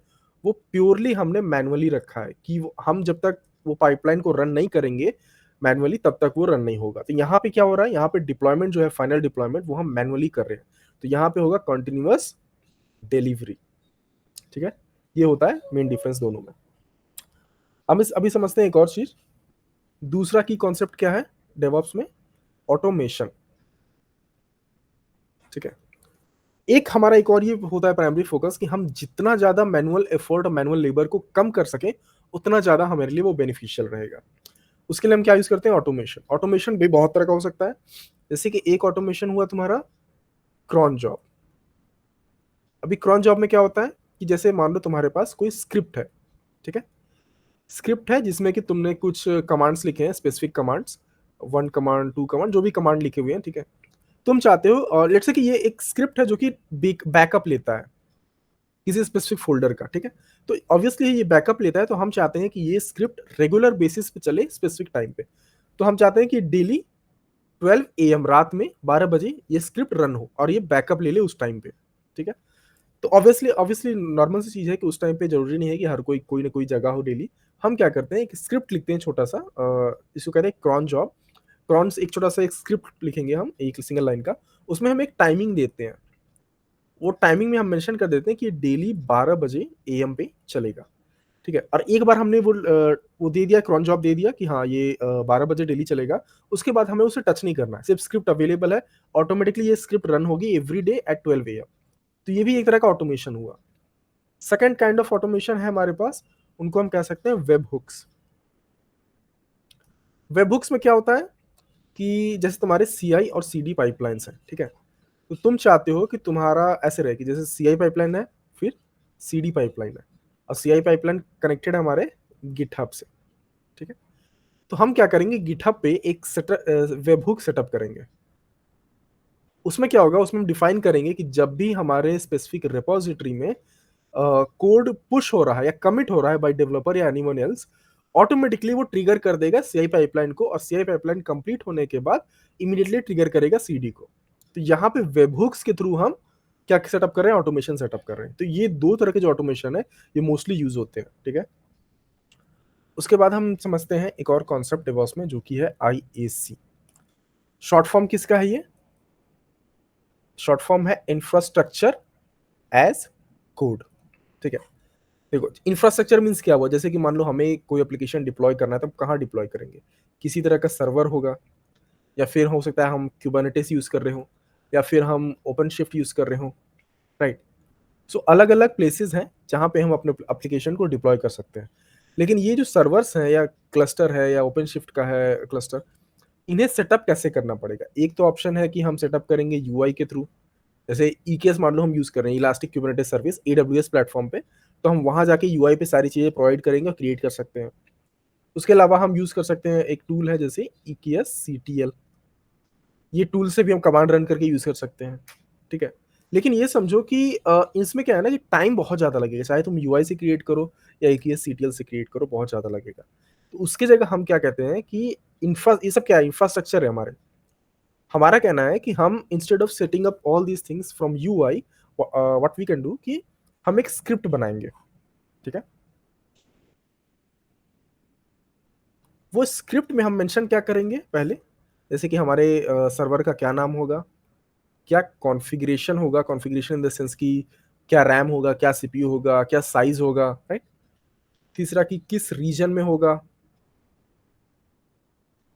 वो प्योरली हमने मैनुअली रखा है कि हम जब तक वो पाइपलाइन को रन नहीं करेंगे मैनुअली, तब तक वो रन नहीं होगा। तो यहाँ पे क्या हो रहा है? यहाँ पे डिप्लॉयमेंट जो है, फाइनल डिप्लॉयमेंट, वो हम मैनुअली कर रहे हैं। तो यहाँ पे होगा कंटिन्यूअस डिलीवरी। ठीक है, ये होता है मेन डिफरेंस दोनों में। हम इस अभी समझते हैं एक और चीज। दूसरा की कॉन्सेप्ट क्या है डेवऑप्स में? ऑटोमेशन। ठीक है, एक हमारा एक और ये होता है प्राइमरी फोकस कि हम जितना ज्यादा मैनुअल एफर्ट और मैनुअल लेबर को कम कर सके, उतना ज्यादा हमारे लिए वो बेनिफिशियल रहेगा। उसके लिए हम क्या यूज करते हैं? ऑटोमेशन। ऑटोमेशन भी बहुत तरह का हो सकता है। जैसे कि एक ऑटोमेशन हुआ तुम्हारा क्रॉन जॉब। अभी क्रॉन जॉब में क्या होता है कि जैसे मान लो तुम्हारे पास कोई स्क्रिप्ट है, ठीक है, स्क्रिप्ट है जिसमें कि तुमने कुछ कमांड्स लिखे हैं, स्पेसिफिक कमांड्स, 1 कमांड 2 कमांड जो भी कमांड लिखे हुए हैं, ठीक है। तुम चाहते हो और लेट्स से कि ये एक स्क्रिप्ट है जो कि बैकअप लेता है किसी स्पेसिफिक फ़ोल्डर का, ठीक है। तो ऑब्वियसली ये बैकअप लेता है, तो हम चाहते हैं कि ये स्क्रिप्ट रेगुलर बेसिस पे चले स्पेसिफिक टाइम पे। तो हम चाहते हैं कि डेली 12 एएम रात में 12 बजे ये स्क्रिप्ट रन हो और ये बैकअप ले ले उस टाइम पे, ठीक है। तो ऑब्वियसली ऑब्वियसली नॉर्मल सी चीज़ है कि उस टाइम पे ज़रूरी नहीं है कि हर कोई ना कोई जगह हो डेली। हम क्या करते हैं, एक स्क्रिप्ट लिखते हैं छोटा-सा, इसको कहते हैं क्रॉन जॉब। क्रॉन से एक छोटा-सा एक स्क्रिप्ट लिखेंगे हम, एक सिंगल लाइन का। उसमें हम एक टाइमिंग देते हैं। वो टाइमिंग में हम मेंशन कर देते हैं कि डेली 12 बजे एएम पे चलेगा, ठीक है। और एक बार हमने वो दे दिया, क्रॉन जॉब दे दिया कि हाँ ये 12 बजे डेली चलेगा। उसके बाद हमें उसे टच नहीं करना है, सिर्फ स्क्रिप्ट अवेलेबल है, ऑटोमेटिकली ये स्क्रिप्ट रन होगी एवरी डे एट 12 एएम। तो ये भी एक तरह का ऑटोमेशन हुआ। सेकंड काइंड ऑफ ऑटोमेशन है हमारे पास, उनको हम कह सकते हैं वेब हुक्स। वेब हुक्स में क्या होता है कि जैसे तुम्हारे सीआई और सीडी पाइपलाइंस हैं, ठीक है। तो तुम चाहते हो कि तुम्हारा ऐसे रहे कि जैसे सीआई पाइपलाइन है, फिर सीडी पाइपलाइन है, और सीआई पाइपलाइन कनेक्टेड है हमारे गिटहब से, ठीक है। तो हम क्या करेंगे, गिटहब पे एक वेब हुक सेटअप करेंगे। उसमें क्या होगा, उसमें हम डिफाइन करेंगे कि जब भी हमारे स्पेसिफिक रिपोजिटरी में कोड पुश हो रहा है या कमिट हो रहा है बाय डेवलपर या एनीवन एल्स, ऑटोमेटिकली वो ट्रिगर कर देगा सीआई पाइपलाइन को, और सीआई पाइपलाइन कंप्लीट होने के बाद इमीडिएटली ट्रिगर करेगा सीडी को। तो यहाँ पे वेबहुक्स के थ्रू हम क्या सेटअप कर रहे हैं, ऑटोमेशन सेटअप कर रहे हैं। तो ये दो तरह के जो ऑटोमेशन है ये मोस्टली यूज होते हैं, ठीक है। उसके बाद हम समझते हैं एक और कॉन्सेप्ट डेवॉप्स में जो कि है आईएसी। शॉर्ट फॉर्म किसका है ये? शॉर्ट फॉर्म है इंफ्रास्ट्रक्चर एज कोड, ठीक है। देखो इंफ्रास्ट्रक्चर मीन्स क्या हुआ, जैसे कि मान लो हमें कोई एप्लीकेशन डिप्लॉय करना है, तो हम कहाँ डिप्लॉय करेंगे? किसी तरह का सर्वर होगा, या फिर हो सकता है हम क्यूबरनेटिस यूज़ कर रहे हो, या फिर हम ओपन शिफ्ट यूज़ कर रहे हो, राइट। सो अलग अलग प्लेसेस हैं जहाँ पे हम अपने एप्लीकेशन को डिप्लॉय कर सकते हैं। लेकिन ये जो सर्वर्स हैं या क्लस्टर है या ओपन शिफ्ट का है क्लस्टर, इन्हें सेटअप कैसे करना पड़ेगा? एक तो ऑप्शन है कि हम सेटअप करेंगे यूआई के थ्रू। जैसे ईकेएस मान लो हम यूज़ कर रहे हैं, elastic Kubernetes service AWS platform पे, तो हम वहाँ जाके यूआई पे सारी चीज़ें प्रोवाइड करेंगे और क्रिएट कर सकते हैं। उसके अलावा हम यूज़ कर सकते हैं, एक टूल है जैसे ईकेएस सीटीएल, ये टूल से भी हम कमांड रन करके यूज़ कर सकते हैं, ठीक है। लेकिन ये समझो कि इसमें क्या है ना कि टाइम बहुत ज़्यादा लगेगा, चाहे तुम यूआई से क्रिएट करो या ईकेएस सीटीएल से क्रिएट करो, बहुत ज़्यादा लगेगा। तो उसकी जगह हम क्या कहते हैं कि ये सब क्या है, इंफ्रास्ट्रक्चर है हमारे। हमारा कहना है कि हम instead of setting up all these things from UI, what we can do कि हम एक स्क्रिप्ट बनाएंगे, ठीक है। वो स्क्रिप्ट में हम मेंशन क्या करेंगे पहले, जैसे कि हमारे सर्वर का क्या नाम होगा, क्या कॉन्फ़िगरेशन होगा, कॉन्फ़िगरेशन इन द सेंस कि क्या रैम होगा, क्या सीपीयू होगा, क्या साइज़ होगा, राइट? तीसरा कि किस रीजन में होगा,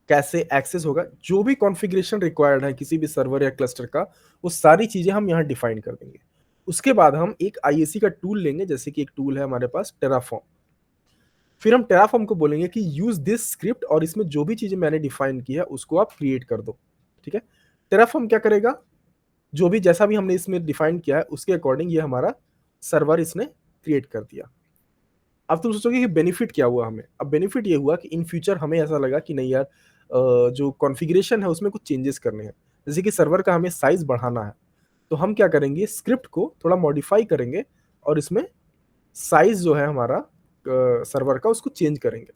कैसे एक्सेस होगा, जो भी कॉन्फ़िगरेशन रिक्वायर्ड है किसी भी सर्वर या क्लस्टर का, वो सारी चीज़ें हम यहाँ डिफ़ाइन कर देंगे। उसके बाद हम एक आईएसी का टूल लेंगे, जैसे कि एक टूल है हमारे पास टेराफॉर्म। फिर हम टेराफॉर्म को बोलेंगे कि यूज़ दिस स्क्रिप्ट, और इसमें जो भी चीज़ें मैंने डिफ़ाइन की है उसको आप क्रिएट कर दो, ठीक है? टेराफॉर्म क्या करेगा, जो भी जैसा भी हमने इसमें डिफ़ाइन किया है उसके अकॉर्डिंग ये हमारा सर्वर इसने क्रिएट कर दिया। अब तुम सोचोगे कि बेनिफिट क्या हुआ हमें? अब बेनिफिट ये हुआ कि इन फ्यूचर हमें ऐसा लगा कि नहीं यार, जो कॉन्फ़िगरेशन है उसमें कुछ चेंजेस करने हैं। जैसे कि सर्वर का हमें साइज़ बढ़ाना है, तो हम क्या करेंगे, स्क्रिप्ट को थोड़ा मॉडिफ़ाई करेंगे और इसमें साइज़ जो है हमारा सर्वर का उसको चेंज करेंगे।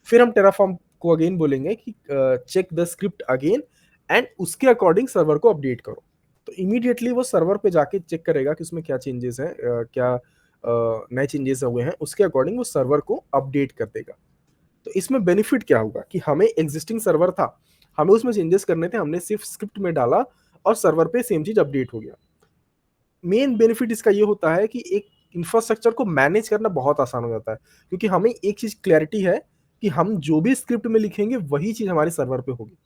फिर हम टेराफॉर्म को अगेन बोलेंगे कि check the script again and उसके अकॉर्डिंग सर्वर को अपडेट करो। तो इमीडिएटली वो सर्वर पे जाके चेक करेगा कि उसमें क्या चेंजेस हैं, क्या नए चेंजेस हुए हैं, उसके अकॉर्डिंग वो सर्वर को अपडेट कर देगा। तो इसमें बेनिफिट क्या होगा कि हमें एक्जिस्टिंग सर्वर था, हमें उसमें चेंजेस करने थे, हमने सिर्फ स्क्रिप्ट में डाला और सर्वर पे सेम चीज़ अपडेट हो गया। मेन बेनिफिट इसका ये होता है कि एक इंफ्रास्ट्रक्चर को मैनेज करना बहुत आसान हो जाता है, क्योंकि हमें एक चीज़ क्लैरिटी है कि हम जो भी स्क्रिप्ट में लिखेंगे वही चीज़ हमारे सर्वर पे होगी,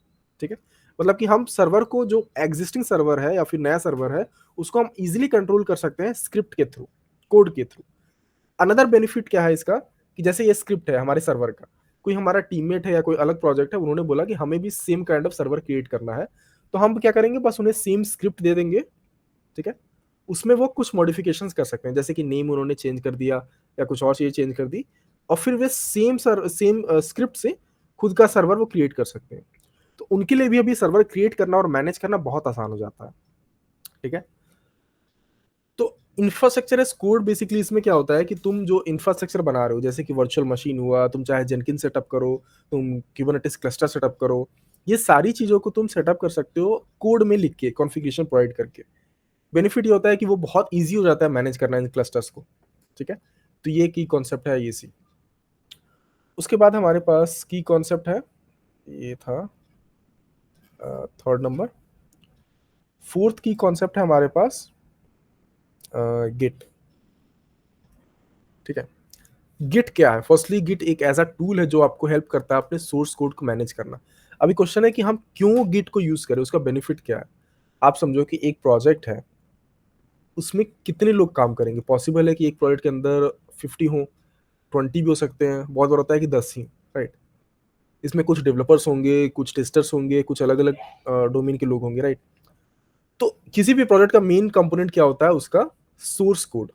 ठीक है? मतलब कि हम सर्वर को, जो एक्जिस्टिंग सर्वर है या फिर नया सर्वर है, उसको हम ईज़िली कंट्रोल कर सकते हैं स्क्रिप्ट के थ्रू, कोड के थ्रू। अनदर बेनिफिट क्या है इसका कि जैसे ये स्क्रिप्ट है हमारे सर्वर का, कोई हमारा टीममेट है या कोई अलग प्रोजेक्ट है, उन्होंने बोला कि हमें भी same kind of server create करना है, तो हम क्या करेंगे, बस उन्हें सेम स्क्रिप्ट दे देंगे, ठीक है। उसमें वो कुछ मॉडिफिकेशंस कर सकते हैं, जैसे कि नेम उन्होंने चेंज कर दिया या कुछ और चीज़ें चेंज कर दी, और फिर वे सेम स्क्रिप्ट से खुद का सर्वर वो क्रिएट कर सकते हैं। तो उनके लिए भी अभी सर्वर क्रिएट करना और मैनेज करना बहुत आसान हो जाता है, ठीक है। तो इंफ्रास्ट्रक्चर एज़ कोड बेसिकली इसमें क्या होता है कि तुम जो इंफ्रास्ट्रक्चर बना रहे हो, जैसे कि वर्चुअल मशीन हुआ, तुम चाहे जेनकिन सेटअप करो, तुम कुबरनेटिस क्लस्टर सेटअप करो, ये सारी चीज़ों को तुम सेटअप कर सकते हो कोड में लिख के, कॉन्फ़िगरेशन प्रोवाइड करके। बेनिफिट ये होता है कि वो बहुत ईज़ी हो जाता है मैनेज करना इन क्लस्टर्स को, ठीक है। तो ये की कॉन्सेप्ट है ईसी। उसके बाद हमारे पास की कॉन्सेप्ट है, ये था थर्ड नंबर। फोर्थ की कॉन्सेप्ट है हमारे पास गिट, ठीक है। गिट क्या है? फर्स्टली गिट एक ऐसा टूल है जो आपको हेल्प करता है अपने सोर्स कोड को मैनेज करना। अभी क्वेश्चन है कि हम क्यों गिट को यूज करें, उसका बेनिफिट क्या है? आप समझो कि एक प्रोजेक्ट है, उसमें कितने लोग काम करेंगे? पॉसिबल है कि एक प्रोजेक्ट के अंदर 50 हो, 20 भी हो सकते हैं, बहुत बार होता है कि 10 ही, राइट। इसमें कुछ डेवलपर्स होंगे, कुछ टेस्टर्स होंगे, कुछ अलग अलग डोमेन के लोग होंगे, राइट। तो किसी भी प्रोजेक्ट का मेन कंपोनेंट क्या होता है? उसका सोर्स कोड,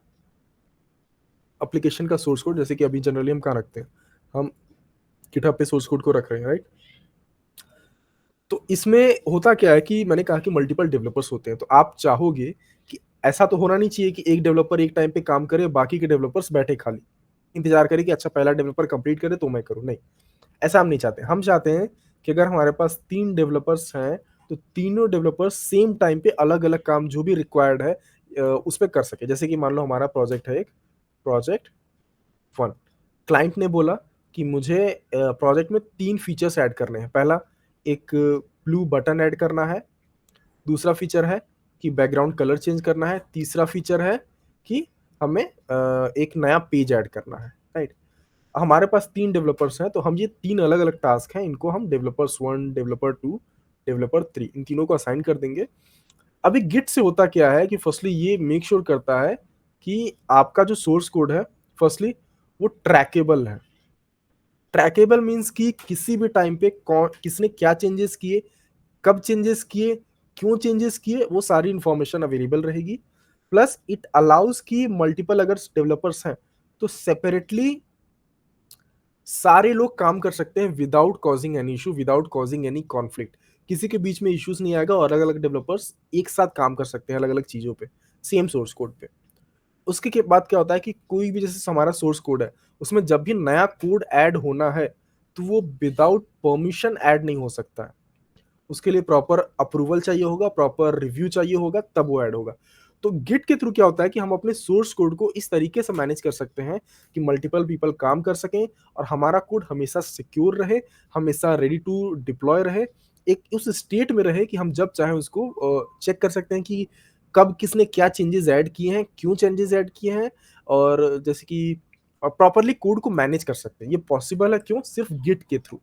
एप्लीकेशन का सोर्स कोड। जैसे कि अभी जनरली हम कहाँ रखते हैं, हम गिटहब पे सोर्स कोड को रख रहे हैं, राइट। तो इसमें होता क्या है कि मैंने कहा कि मल्टीपल डेवलपर्स होते हैं, तो आप चाहोगे कि ऐसा तो होना नहीं चाहिए कि एक डेवलपर एक टाइम पे काम करे, बाकी के डेवलपर्स बैठे खाली इंतजार करें कि अच्छा पहला डेवलपर कंप्लीट करे तो मैं करूँ, नहीं। ऐसा हम नहीं चाहते। हम चाहते हैं कि अगर हमारे पास 3 डेवलपर्स हैं, तो तीनों डेवलपर्स सेम टाइम पे अलग-अलग काम जो भी रिक्वायर्ड है उस पे कर सकें। जैसे कि मान लो हमारा प्रोजेक्ट है एक, प्रोजेक्ट 1, क्लाइंट ने बोला कि मुझे प्रोजेक्ट में 3 फीचर्स ऐड करने हैं। पहला, एक ब्लू बटन ऐड करना है, दूसरा फीचर है कि बैकग्राउंड कलर चेंज करना है, तीसरा फीचर है कि हमें एक नया पेज ऐड करना है, राइट। हमारे पास 3 डेवलपर्स हैं, तो हम ये 3 अलग-अलग टास्क हैं, इनको हम डेवलपर्स 1, डेवलपर 2, डेवलपर 3 इन तीनों को असाइन कर देंगे। अभी गिट से होता क्या है कि फर्स्टली ये मेक श्योर करता है कि आपका जो सोर्स कोड है, फर्स्टली वो ट्रैकेबल है। ट्रैकेबल मीन्स कि किसी भी टाइम पे कौन किसने क्या चेंजेस किए, कब चेंजेस किए, क्यों चेंजेस किए, वो सारी इंफॉर्मेशन अवेलेबल रहेगी। प्लस इट अलाउज कि मल्टीपल अगर डेवलपर्स हैं, तो सेपरेटली सारे लोग काम कर सकते हैं without causing any issue, without causing any conflict. किसी के बीच में इश्यूज नहीं आएगा और अलग-अलग डेवलपर्स एक साथ काम कर सकते हैं अलग-अलग चीज़ों पे, सेम सोर्स कोड पे। उसके के बाद क्या होता है कि कोई भी जैसे हमारा सोर्स कोड है, उसमें जब भी नया कोड ऐड होना है, तो वो विदाउट परमिशन ऐड नहीं हो सकता है। उसके लिए प्रॉपर अप्रूवल चाहिए होगा, प्रॉपर रिव्यू चाहिए होगा, तब वो ऐड होगा। तो गिट के थ्रू क्या होता है कि हम अपने सोर्स कोड को इस तरीके से मैनेज कर सकते हैं कि मल्टीपल पीपल काम कर सकें और हमारा कोड हमेशा सिक्योर रहे, हमेशा रेडी टू डिप्लॉय रहे, एक उस स्टेट में रहे कि हम जब चाहें उसको चेक कर सकते हैं कि कब किसने क्या चेंजेस ऐड किए हैं, क्यों चेंजेस ऐड किए हैं, और जैसे कि प्रॉपर्ली कोड को मैनेज कर सकते हैं। ये पॉसिबल है क्यों? सिर्फ गिट के थ्रू,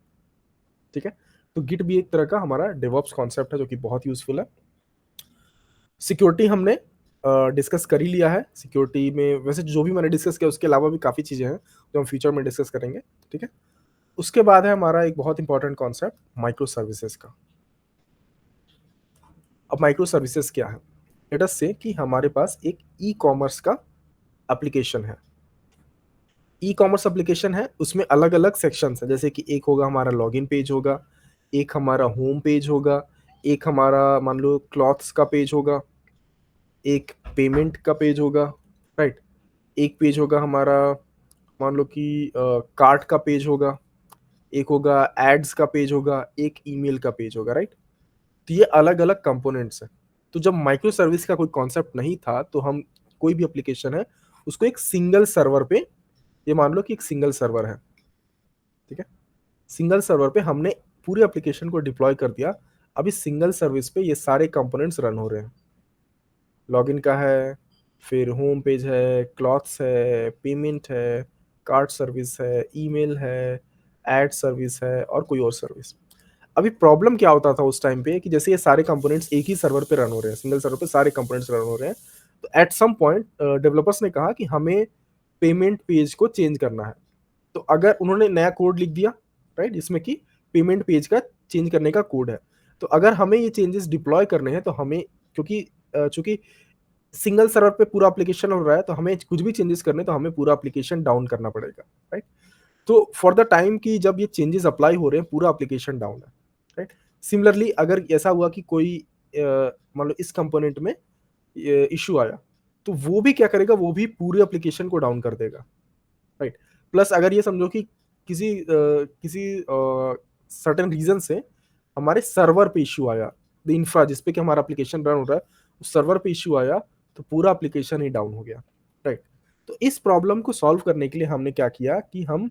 ठीक है? तो गिट भी एक तरह का हमारा डेवऑप्स कॉन्सेप्ट है जो कि बहुत यूज़फुल है। सिक्योरिटी हमने डिस्कस कर ही लिया है। सिक्योरिटी में वैसे जो भी मैंने डिस्कस किया उसके अलावा भी काफ़ी चीज़ें हैं जो हम फ्यूचर में डिस्कस करेंगे, ठीक है? उसके बाद है हमारा एक बहुत इंपॉर्टेंट कॉन्सेप्ट माइक्रो सर्विसेज़ का। अब माइक्रो सर्विसेज़ क्या है? लेट अस से कि हमारे पास एक ई-कॉमर्स का एप्लीकेशन है। ई-कॉमर्स एप्लीकेशन है, उसमें अलग-अलग सेक्शंस हैं, जैसे कि एक होगा हमारा लॉगिन पेज होगा, एक हमारा होम पेज होगा, एक हमारा मान लो क्लॉथ्स का पेज होगा, एक पेमेंट का पेज होगा, राइट? एक पेज होगा हमारा मान लो कि कार्ट का पेज होगा, एक होगा एड्स का पेज होगा, एक ईमेल का पेज होगा, राइट? तो ये अलग-अलग कंपोनेंट्स हैं। तो जब माइक्रो सर्विस का कोई कॉन्सेप्ट नहीं था, तो हम कोई भी एप्लीकेशन है, उसको एक सिंगल सर्वर पे, ये मान लो कि एक सिंगल सर्वर है, ठीक है? सिंगल सर्वर पे हमने पूरे एप्लीकेशन को डिप्लॉय कर दिया। अब इस सिंगल सर्विस पे ये सारे कंपोनेंट्स रन हो रहे हैं। लॉगिन का है, फिर होम पेज है, क्लॉथ्स है, पेमेंट है, कार्ड सर्विस है, ईमेल है, एड सर्विस है और कोई और सर्विस। अभी प्रॉब्लम क्या होता था उस टाइम पे कि जैसे ये सारे कंपोनेंट्स एक ही सर्वर पे रन हो रहे हैं, सिंगल सर्वर पे सारे कंपोनेंट्स रन हो रहे हैं, तो एट सम पॉइंट डेवलपर्स ने कहा कि हमें पेमेंट पेज को चेंज करना है। तो अगर उन्होंने नया कोड लिख दिया, राइट, जिसमें कि पेमेंट पेज का चेंज करने का कोड है। तो अगर हमें ये चेंजेस डिप्लॉय करने हैं तो हमें, क्योंकि चूँकि सिंगल सर्वर पे पूरा एप्लीकेशन हो रहा है, तो हमें कुछ भी चेंजेस करने तो हमें पूरा एप्लीकेशन डाउन करना पड़ेगा, राइट? तो फॉर द टाइम कि जब ये चेंजेस अप्लाई हो रहे हैं, पूरा एप्लीकेशन डाउन है, राइट? सिमिलरली अगर ऐसा हुआ कि कोई मान लो इस कंपोनेंट में इश्यू आया, तो वो भी क्या करेगा, वो भी पूरे एप्लीकेशन को डाउन कर देगा, राइट? प्लस अगर ये समझो कि किसी सर्टेन रीज़न से हमारे सर्वर पे इश्यू आया, द इंफ्रा जिस पे कि हमारा एप्लीकेशन रन हो रहा है, उस सर्वर पे इश्यू आया, तो पूरा एप्लीकेशन ही डाउन हो गया, राइट? तो इस प्रॉब्लम को सॉल्व करने के लिए हमने क्या किया कि हम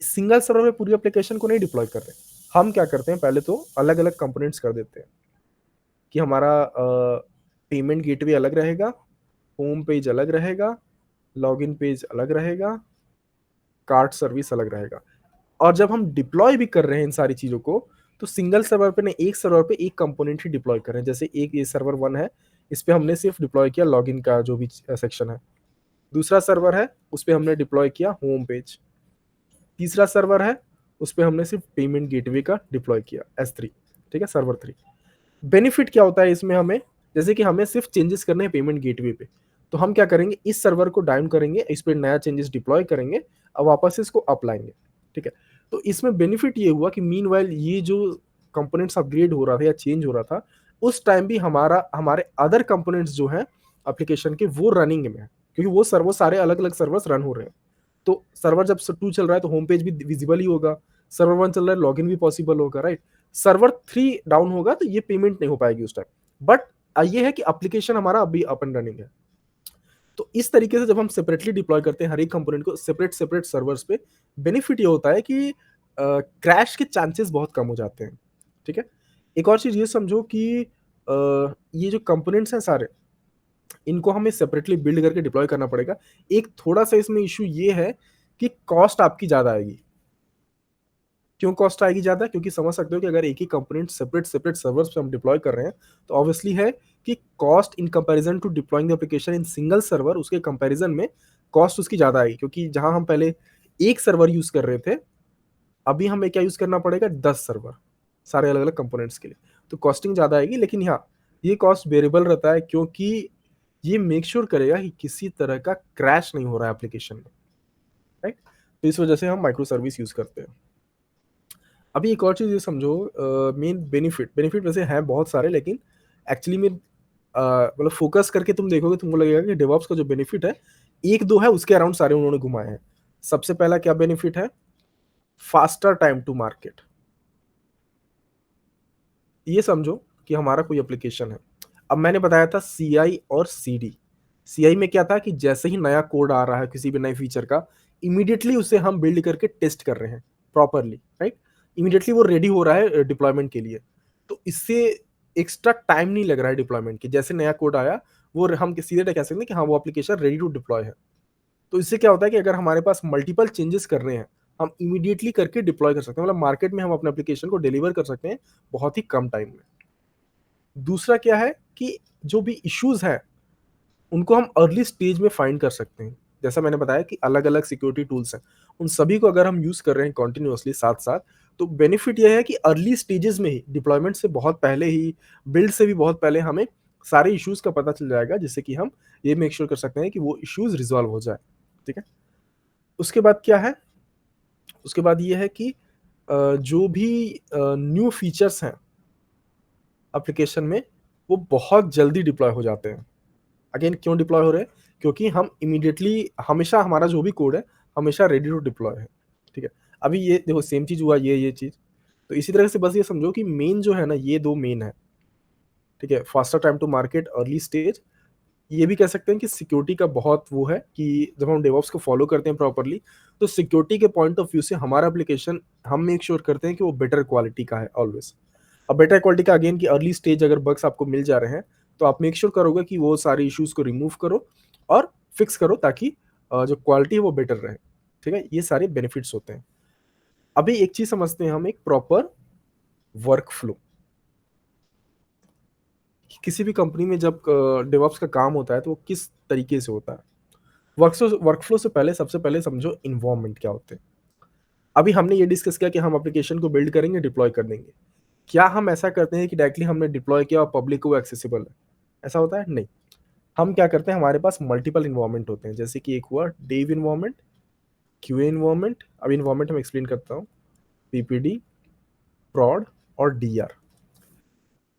सिंगल सर्वर में पूरी एप्लीकेशन को नहीं डिप्लॉय कर रहे। हम क्या करते हैं, पहले तो अलग-अलग कंपोनेंट्स कर देते हैं कि हमारा पेमेंट गेटवे अलग रहेगा, होम पेज अलग रहेगा, लॉगिन पेज अलग रहेगा, कार्ट सर्विस अलग रहेगा। और जब हम डिप्लॉय भी कर रहे हैं इन सारी चीज़ों को, तो सिंगल सर्वर पे नहीं, एक सर्वर पे एक कंपोनेंट ही डिप्लॉय कर रहे हैं। जैसे एक ये सर्वर 1 है, इस पे हमने सिर्फ डिप्लॉय किया लॉगिन का जो भी सेक्शन है। दूसरा सर्वर है, उस पे हमने डिप्लॉय किया होम पेज। तीसरा सर्वर है, उस पे हमने सिर्फ पेमेंट गेटवे का डिप्लॉय किया S3, ठीक है, सर्वर 3। बेनिफिट क्या होता है इसमें हमें, जैसे कि हमें सिर्फ चेंजेस करने हैं पेमेंट गेटवे पे, तो हम क्या करेंगे, इस सर्वर को डाउन करेंगे, इस पे नया चेंजेस डिप्लॉय करेंगे और वापस से इसको अप लाएंगे, ठीक है। तो इसमें बेनिफिट ये हुआ कि मीनवाइल ये जो कंपोनेंट्स अपग्रेड हो रहा था या चेंज हो रहा था, उस टाइम भी हमारे अदर कंपोनेंट्स जो हैं एप्लीकेशन के, वो रनिंग में है, क्योंकि वो सर्वर सारे अलग अलग सर्वर्स रन हो रहे हैं। तो सर्वर जब 2 चल रहा है तो होम पेज भी विजिबल ही होगा, सर्वर 1 चल रहा है लॉगिन भी पॉसिबल होगा, राइट? सर्वर 3 डाउन होगा तो ये पेमेंट नहीं हो पाएगी उस टाइम, बट ये है कि एप्लीकेशन हमारा अभी अप एंड रनिंग है। तो इस तरीके से जब हम सेपरेटली डिप्लॉय करते हैं हर एक कंपोनेंट को सेपरेट सेपरेट सर्वर्स पे, बेनिफिट ये होता है कि क्रैश के चांसेस बहुत कम हो जाते हैं, ठीक है। एक और चीज़ ये समझो कि ये जो कंपोनेंट्स हैं सारे, इनको हमें सेपरेटली बिल्ड करके डिप्लॉय करना पड़ेगा। एक थोड़ा-सा इसमें इश्यू ये है कि कॉस्ट आपकी ज़्यादा आएगी। क्यों कॉस्ट आएगी ज़्यादा? क्योंकि समझ सकते हो कि अगर एक ही कंपोनेंट सेपरेट सर्वर्स पे हम डिप्लॉय कर रहे हैं, तो ऑब्वियसली है कि cost in comparison to deploying the application in single server, उसके कंपैरिज़न में कॉस्ट उसकी ज़्यादा आएगी, क्योंकि जहाँ हम पहले 1 सर्वर यूज़ कर रहे थे, अभी हमें क्या यूज़ करना पड़ेगा, 10 सर्वर, सारे अलग-अलग कंपोनेंट्स के लिए। तो कॉस्टिंग ज़्यादा आएगी, लेकिन हाँ, ये कॉस्ट वेरिएबल रहता है, क्योंकि ये मेक श्योर करेगा कि किसी तरह का क्रैश नहीं हो रहा है एप्लीकेशन में, राइट? तो इस वजह से हम माइक्रो सर्विस यूज़ करते हैं। अभी एक और चीज़ ये समझो, मेन बेनिफिट वैसे हैं बहुत सारे, लेकिन एक्चुअली में मतलब फ़ोकस करके तुम देखोगे, तुमको लगेगा कि डेवऑप्स का जो बेनिफिट है, 1-2 है, उसके अराउंड सारे उन्होंने घुमाए हैं। सबसे पहला क्या बेनिफिट है? Faster time to market. ये समझो कि हमारा कोई एप्लीकेशन है। अब मैंने बताया था सीआई और सीडी। सीआई में क्या था कि जैसे ही नया कोड आ रहा है किसी भी नए फीचर का, इमीडिएटली उसे हम बिल्ड करके टेस्ट कर रहे हैं प्रॉपरली, राइट? इमीडिएटली वो रेडी हो रहा है डिप्लॉयमेंट के लिए। तो इससे एक्स्ट्रा टाइम नहीं लग रहा है डिप्लॉयमेंट के। जैसे नया कोड आया, वो हम सीधे कह सकते हैं कि हाँ, वो एप्लीकेशन रेडी टू डिप्लॉय है। तो इससे क्या होता है कि अगर हमारे पास मल्टीपल चेंजेस करने हैं, हम इमीडिएटली करके डिप्लॉय कर सकते हैं। मतलब मार्केट में हम अपने एप्लीकेशन को डिलीवर कर सकते हैं बहुत ही कम टाइम में। दूसरा क्या है कि जो भी इश्यूज़ हैं, उनको हम अर्ली स्टेज में फाइंड कर सकते हैं। जैसा मैंने बताया कि अलग-अलग सिक्योरिटी टूल्स हैं, उन सभी को अगर हम यूज़ कर रहे हैं कंटीन्यूअसली साथ-साथ, तो बेनिफिट ये है कि अर्ली स्टेजेस में ही, डिप्लॉयमेंट से बहुत पहले ही, बिल्ड से भी बहुत पहले हमें सारे इश्यूज़ का पता चल जाएगा, जिससे कि हम ये मेक श्योर कर सकते हैं कि वो इश्यूज़ रिज़ॉल्व हो जाए, ठीक है? उसके बाद क्या है? उसके बाद ये है कि जो भी न्यू फीचर्स हैं एप्लीकेशन में, वो बहुत जल्दी डिप्लॉय हो जाते हैं। अगेन क्यों डिप्लॉय हो रहे हैं? क्योंकि हम इमीडिएटली, हमेशा हमारा जो भी कोड है, हमेशा रेडी टू डिप्लॉय है, ठीक है? अभी ये देखो सेम चीज़ हुआ, ये चीज़। तो इसी तरह से बस ये समझो कि मेन जो है ना, ये 2 मेन है, ठीक है? Faster time to market, early stage. ये भी कह सकते हैं कि सिक्योरिटी का बहुत वो है कि जब हम डेवऑप्स को फॉलो करते हैं प्रॉपर्ली, तो सिक्योरिटी के पॉइंट ऑफ व्यू से हमारा एप्लीकेशन, हम मेक श्योर करते हैं कि वो बेटर क्वालिटी का है ऑलवेज़। अब बेटर क्वालिटी का अगेन कि अर्ली स्टेज अगर बग्स आपको मिल जा रहे हैं, तो आप मेक श्योर करोगे कि वो सारे इश्यूज़ को रिमूव करो और फिक्स करो, ताकि जो क्वालिटी है वो बेटर रहे, ठीक है? ये सारे बेनिफिट्स होते हैं। अभी एक चीज़ समझते हैं हम, एक प्रॉपर वर्क फ्लो। किसी भी कंपनी में जब डेवऑप्स का काम होता है, तो वो किस तरीके से होता है? वर्कफ्लो से पहले, सबसे पहले समझो एनवायरनमेंट क्या होते हैं। अभी हमने ये डिस्कस किया कि हम एप्लीकेशन को बिल्ड करेंगे, डिप्लॉय कर देंगे। क्या हम ऐसा करते हैं कि डायरेक्टली हमने डिप्लॉय किया और पब्लिक को वो एक्सेसिबल है? ऐसा होता है? नहीं। हम क्या करते हैं, हमारे पास मल्टीपल इन्वायरमेंट होते हैं, जैसे कि एक हुआ डेव इन्वायरमेंट, क्यूए इन्वायरमेंट, अब इन्वायरमेंट हम एक्सप्लेन करता हूँ, पीपीडी, प्रॉड और डीआर।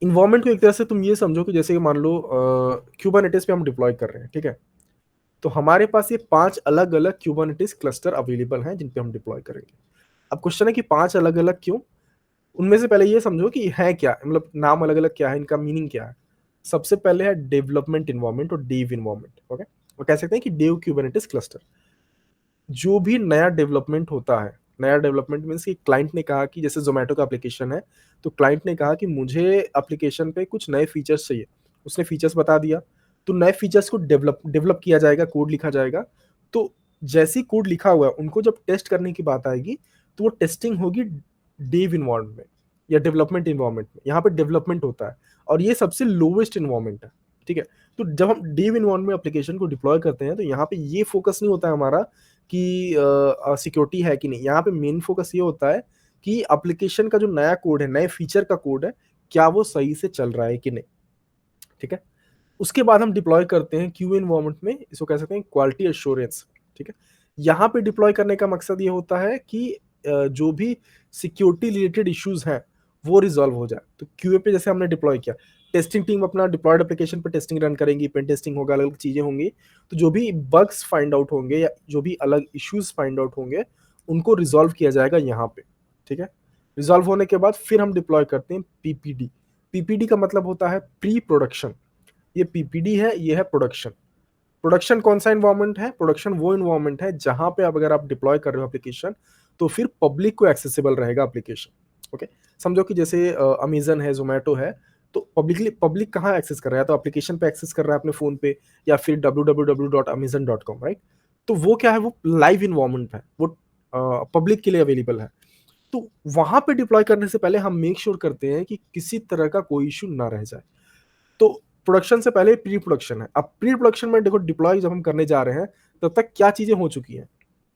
इन्वायरमेंट को एक तरह से तुम ये समझो कि जैसे कि मान लो क्यूबरनेटिस पे हम डिप्लॉय कर रहे हैं, ठीक है? तो हमारे पास ये 5 अलग-अलग क्यूबरनेटिस क्लस्टर अवेलेबल हैं जिन पे हम डिप्लॉय करेंगे। अब क्वेश्चन है कि 5 अलग-अलग क्यों? उनमें से पहले ये समझो कि है क्या? मतलब नाम अलग-अलग क्या है, इनका मीनिंग क्या है? सबसे पहले है डेवलपमेंट इन्वायरमेंट और डेव इन्वायरमेंट, ओके? और कह सकते हैं कि डेव क्यूबरनेटिस क्लस्टर। जो भी नया डेवलपमेंट होता है, नया डेवलपमेंट मीन्स कि क्लाइंट ने कहा कि जैसे ज़ोमैटो का एप्लीकेशन है, तो क्लाइंट ने कहा कि मुझे एप्लीकेशन पे कुछ नए फीचर्स चाहिए। उसने फीचर्स बता दिया, तो नए फीचर्स को डेवलप डेवलप किया जाएगा, कोड लिखा जाएगा। तो जैसे ही कोड लिखा हुआ है, उनको जब टेस्ट करने की बात आएगी, तो वो टेस्टिंग होगी डेव एनवायरनमेंट में या डेवलपमेंट एनवायरनमेंट में। यहाँ पे डेवलपमेंट होता है और ये सबसे लोवेस्ट एनवायरनमेंट है, ठीक है? तो जब हम डेव एनवायरनमेंट में एप्लीकेशन को डिप्लॉय करते हैं, तो यहाँ पे ये फोकस नहीं होता है हमारा कि सिक्योरिटी है कि नहीं। यहाँ पे मेन फोकस ये होता है कि एप्लीकेशन का जो नया कोड है, नए फीचर का कोड है, क्या वो सही से चल रहा है कि नहीं, ठीक है? उसके बाद हम डिप्लॉय करते हैं क्यू एनवायरनमेंट में, इसको कह सकते हैं क्वालिटी एश्योरेंस, ठीक है? यहाँ पे डिप्लॉय करने का मकसद ये होता है कि जो भी सिक्योरिटी रिलेटेड इश्यूज हैं, वो रिजॉल्व हो जाए। तो क्यूए पे जैसे हमने डिप्लॉय किया, टेस्टिंग टीम अपना डिप्लॉयड एप्लीकेशन पे टेस्टिंग रन करेंगी, पेन टेस्टिंग होगा, अलग अलग चीजें होंगी। तो जो भी बग्स फाइंड आउट होंगे या जो भी अलग इश्यूज फाइंड आउट होंगे, उनको रिजॉल्व किया जाएगा यहाँ पे, ठीक है? रिजॉल्व होने के बाद फिर हम डिप्लॉय करते हैं पीपीडी। पीपीडी का मतलब होता है प्री प्रोडक्शन। ये पीपीडी है, ये है प्रोडक्शन। प्रोडक्शन कौन सा इन्वायरमेंट है? प्रोडक्शन वो इन्वायरमेंट है जहां पे अब अगर आप डिप्लॉय कर रहे हो एप्लीकेशन, तो फिर पब्लिक को एक्सेसिबल रहेगा एप्लीकेशन, ओके? समझो कि जैसे अमेजन है, जोमेटो है, तो पब्लिक कहाँ एक्सेस कर रहा है? तो एप्लीकेशन पे एक्सेस कर रहा है अपने फोन पे या फिर www.amazon.com, राइट? तो वो क्या है? वो लाइव इन्वायरमेंट है, वो पब्लिक के लिए अवेलेबल है। तो वहां पे डिप्लॉय करने से पहले हम मेक श्योर करते हैं कि किसी तरह का कोई इश्यू ना रह जाए। तो प्रोडक्शन से पहले प्री प्रोडक्शन है। अब प्री प्रोडक्शन में देखो, डिप्लॉय जब हम करने जा रहे हैं, तब तक क्या चीजें हो चुकी हैं?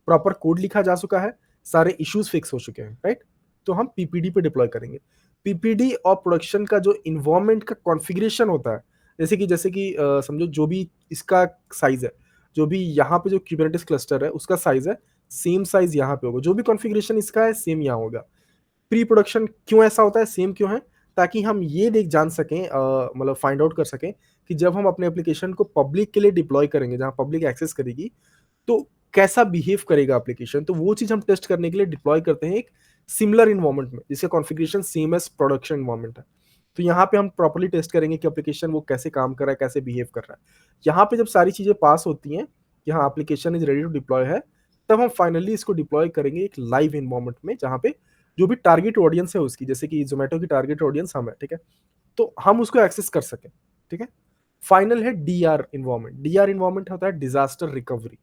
प्रॉपर कोड लिखा जा चुका है, सारे इश्यूज फिक्स हो चुके हैं, राइट? तो हम पीपीडी पे डिप्लॉय करेंगे। पीपीडी और प्रोडक्शन का जो इन्वायरमेंट का कॉन्फ़िगरेशन होता है, जैसे कि समझो जो भी इसका साइज़ है, जो भी यहाँ पे जो कुबरनेटिस क्लस्टर है, उसका साइज़ है, सेम साइज़ यहाँ पे होगा। जो भी कॉन्फ़िगरेशन इसका है, सेम यहाँ होगा। प्री प्रोडक्शन क्यों ऐसा होता है, सेम क्यों है? ताकि हम ये देख जान सकें, मतलब फाइंड आउट कर सकें कि जब हम अपने एप्लीकेशन को पब्लिक के लिए डिप्लॉय करेंगे, जहाँ पब्लिक एक्सेस करेगी, तो कैसा बिहेव करेगा एप्लीकेशन। तो वो चीज़ हम टेस्ट करने के लिए डिप्लॉय करते हैं एक सिमिलर इन्वायरमेंट में, जिसका configuration same as production environment है। तो यहाँ पे हम प्रॉपर्ली टेस्ट करेंगे कि एप्लीकेशन वो कैसे काम कर रहा है, कैसे बिहेव कर रहा है। यहाँ पे जब सारी चीज़ें पास होती हैं कि हाँ, application is ready to deploy है, तब हम फाइनली इसको डिप्लॉय करेंगे एक लाइव इन्वायरमेंट में, जहाँ पे जो भी टारगेट ऑडियंस है उसकी, जैसे कि ज़ोमैटो की टारगेट ऑडियंस हम है, ठीक है? तो हम उसको एक्सेस कर सकें, ठीक है? फाइनल है डीआर इन्वायरमेंट। डीआर इन्वायरमेंट होता है डिज़ास्टर रिकवरी।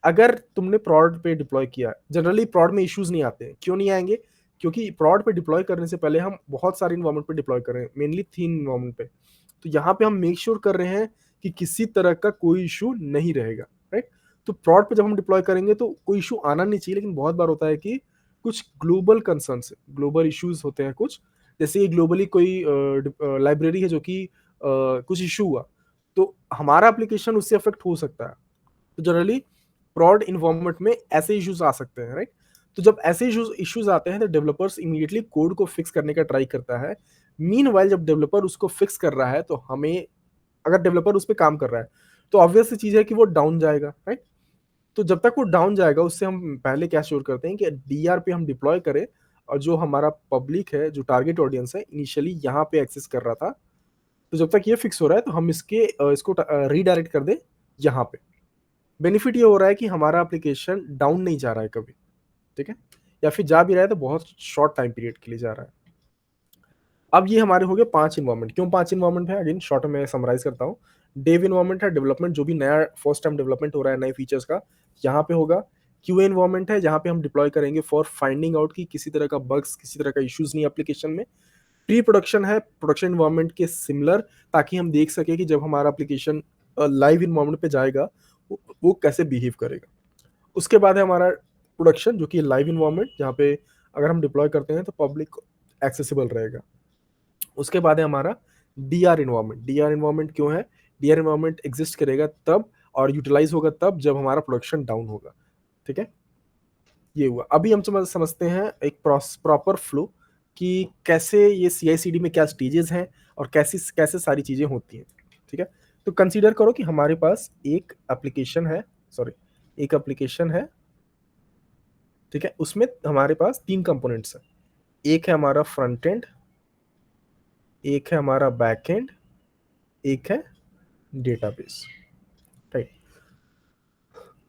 अगर तुमने प्रॉड पे डिप्लॉय किया है, जनरली प्रॉड में इश्यूज नहीं आते हैं। क्यों नहीं आएंगे? क्योंकि प्रॉड पे डिप्लॉय करने से पहले हम बहुत सारे इन्वायरमेंट पे डिप्लॉय कर रहे हैं, मेनली 3 इन्वायरमेंट पे। तो यहाँ पे हम मेक श्योर कर रहे हैं कि किसी तरह का कोई इशू नहीं रहेगा, राइट? तो प्रॉड पे जब हम डिप्लॉय करेंगे तो कोई इशू आना नहीं चाहिए, लेकिन बहुत बार होता है कि कुछ ग्लोबल कंसर्न्स, ग्लोबल इश्यूज होते हैं कुछ। जैसे ये ग्लोबली कोई लाइब्रेरी है जो कि कुछ इशू हुआ, तो हमारा एप्लीकेशन उससे अफेक्ट हो सकता है। तो जनरली प्रॉड इन्वायरमेंट में ऐसे इश्यूज आ सकते हैं, राइट? तो जब ऐसे इश्यूज आते हैं, तो डेवलपर्स इमीडिएटली कोड को फिक्स करने का ट्राई करता है। मीनवाइल जब डेवलपर उसको फिक्स कर रहा है, तो हमें, अगर डेवलपर उस पे काम कर रहा है, तो ऑब्वियस सी चीज है कि वो डाउन जाएगा, राइट? तो जब तक वो डाउन जाएगा, उससे हम पहले क्या श्योर करते हैं कि डीआर पे हम डिप्लॉय करें, और जो हमारा पब्लिक है, जो टारगेट ऑडियंस है, इनिशियली यहाँ पे एक्सेस कर रहा था, तो जब तक ये फिक्स हो रहा है, तो हम इसको रीडायरेक्ट कर दें यहाँ पे। बेनिफिट ये हो रहा है कि हमारा एप्लीकेशन डाउन नहीं जा रहा है कभी, ठीक है? या फिर जा भी रहा है तो बहुत शॉर्ट टाइम पीरियड के लिए जा रहा है। अब ये हमारे हो गए 5 इन्वायरमेंट। क्यों 5 इन्वायरमेंट है? अगेन शॉर्ट में समराइज़ करता हूँ। डेव इन्वायरमेंट है, डेवलपमेंट, जो भी नया फर्स्ट टाइम डेवलपमेंट हो रहा है नए फीचर्स का, यहाँ पे होगा। क्यूए इन्वायरमेंट है, जहाँ पे हम डिप्लॉय करेंगे फॉर फाइंडिंग आउट कि किसी तरह का बग्स, किसी तरह का इश्यूज़ नहीं है एप्लीकेशन में। प्री प्रोडक्शन है, प्रोडक्शन इन्वायरमेंट के सिमिलर, ताकि हम देख सकें कि जब हमारा एप्लीकेशन लाइव इन्वायरमेंट पे जाएगा, वो कैसे बिहेव करेगा। उसके बाद है हमारा प्रोडक्शन, जो कि लाइव इन्वायरमेंट, जहाँ पे अगर हम डिप्लॉय करते हैं तो पब्लिक एक्सेसिबल रहेगा। उसके बाद है हमारा डीआर इन्वायरमेंट। डीआर इन्वायरमेंट क्यों है? डीआर इन्वायरमेंट एग्जिस्ट करेगा तब और यूटिलाइज होगा तब जब हमारा प्रोडक्शन डाउन होगा। ठीक है, ये हुआ। अभी हम समझते हैं एक प्रॉपर फ्लो कि कैसे ये CI/CD में क्या स्टेजेस हैं और कैसी कैसे सारी चीजें होती हैं। ठीक है, तो कंसीडर करो कि हमारे पास एक एप्लीकेशन है, सॉरी एक एप्लीकेशन है। ठीक है, उसमें हमारे पास 3 कंपोनेंट्स हैं। एक है हमारा फ्रंट एंड, एक है हमारा बैक एंड, एक है डेटाबेस। राइट,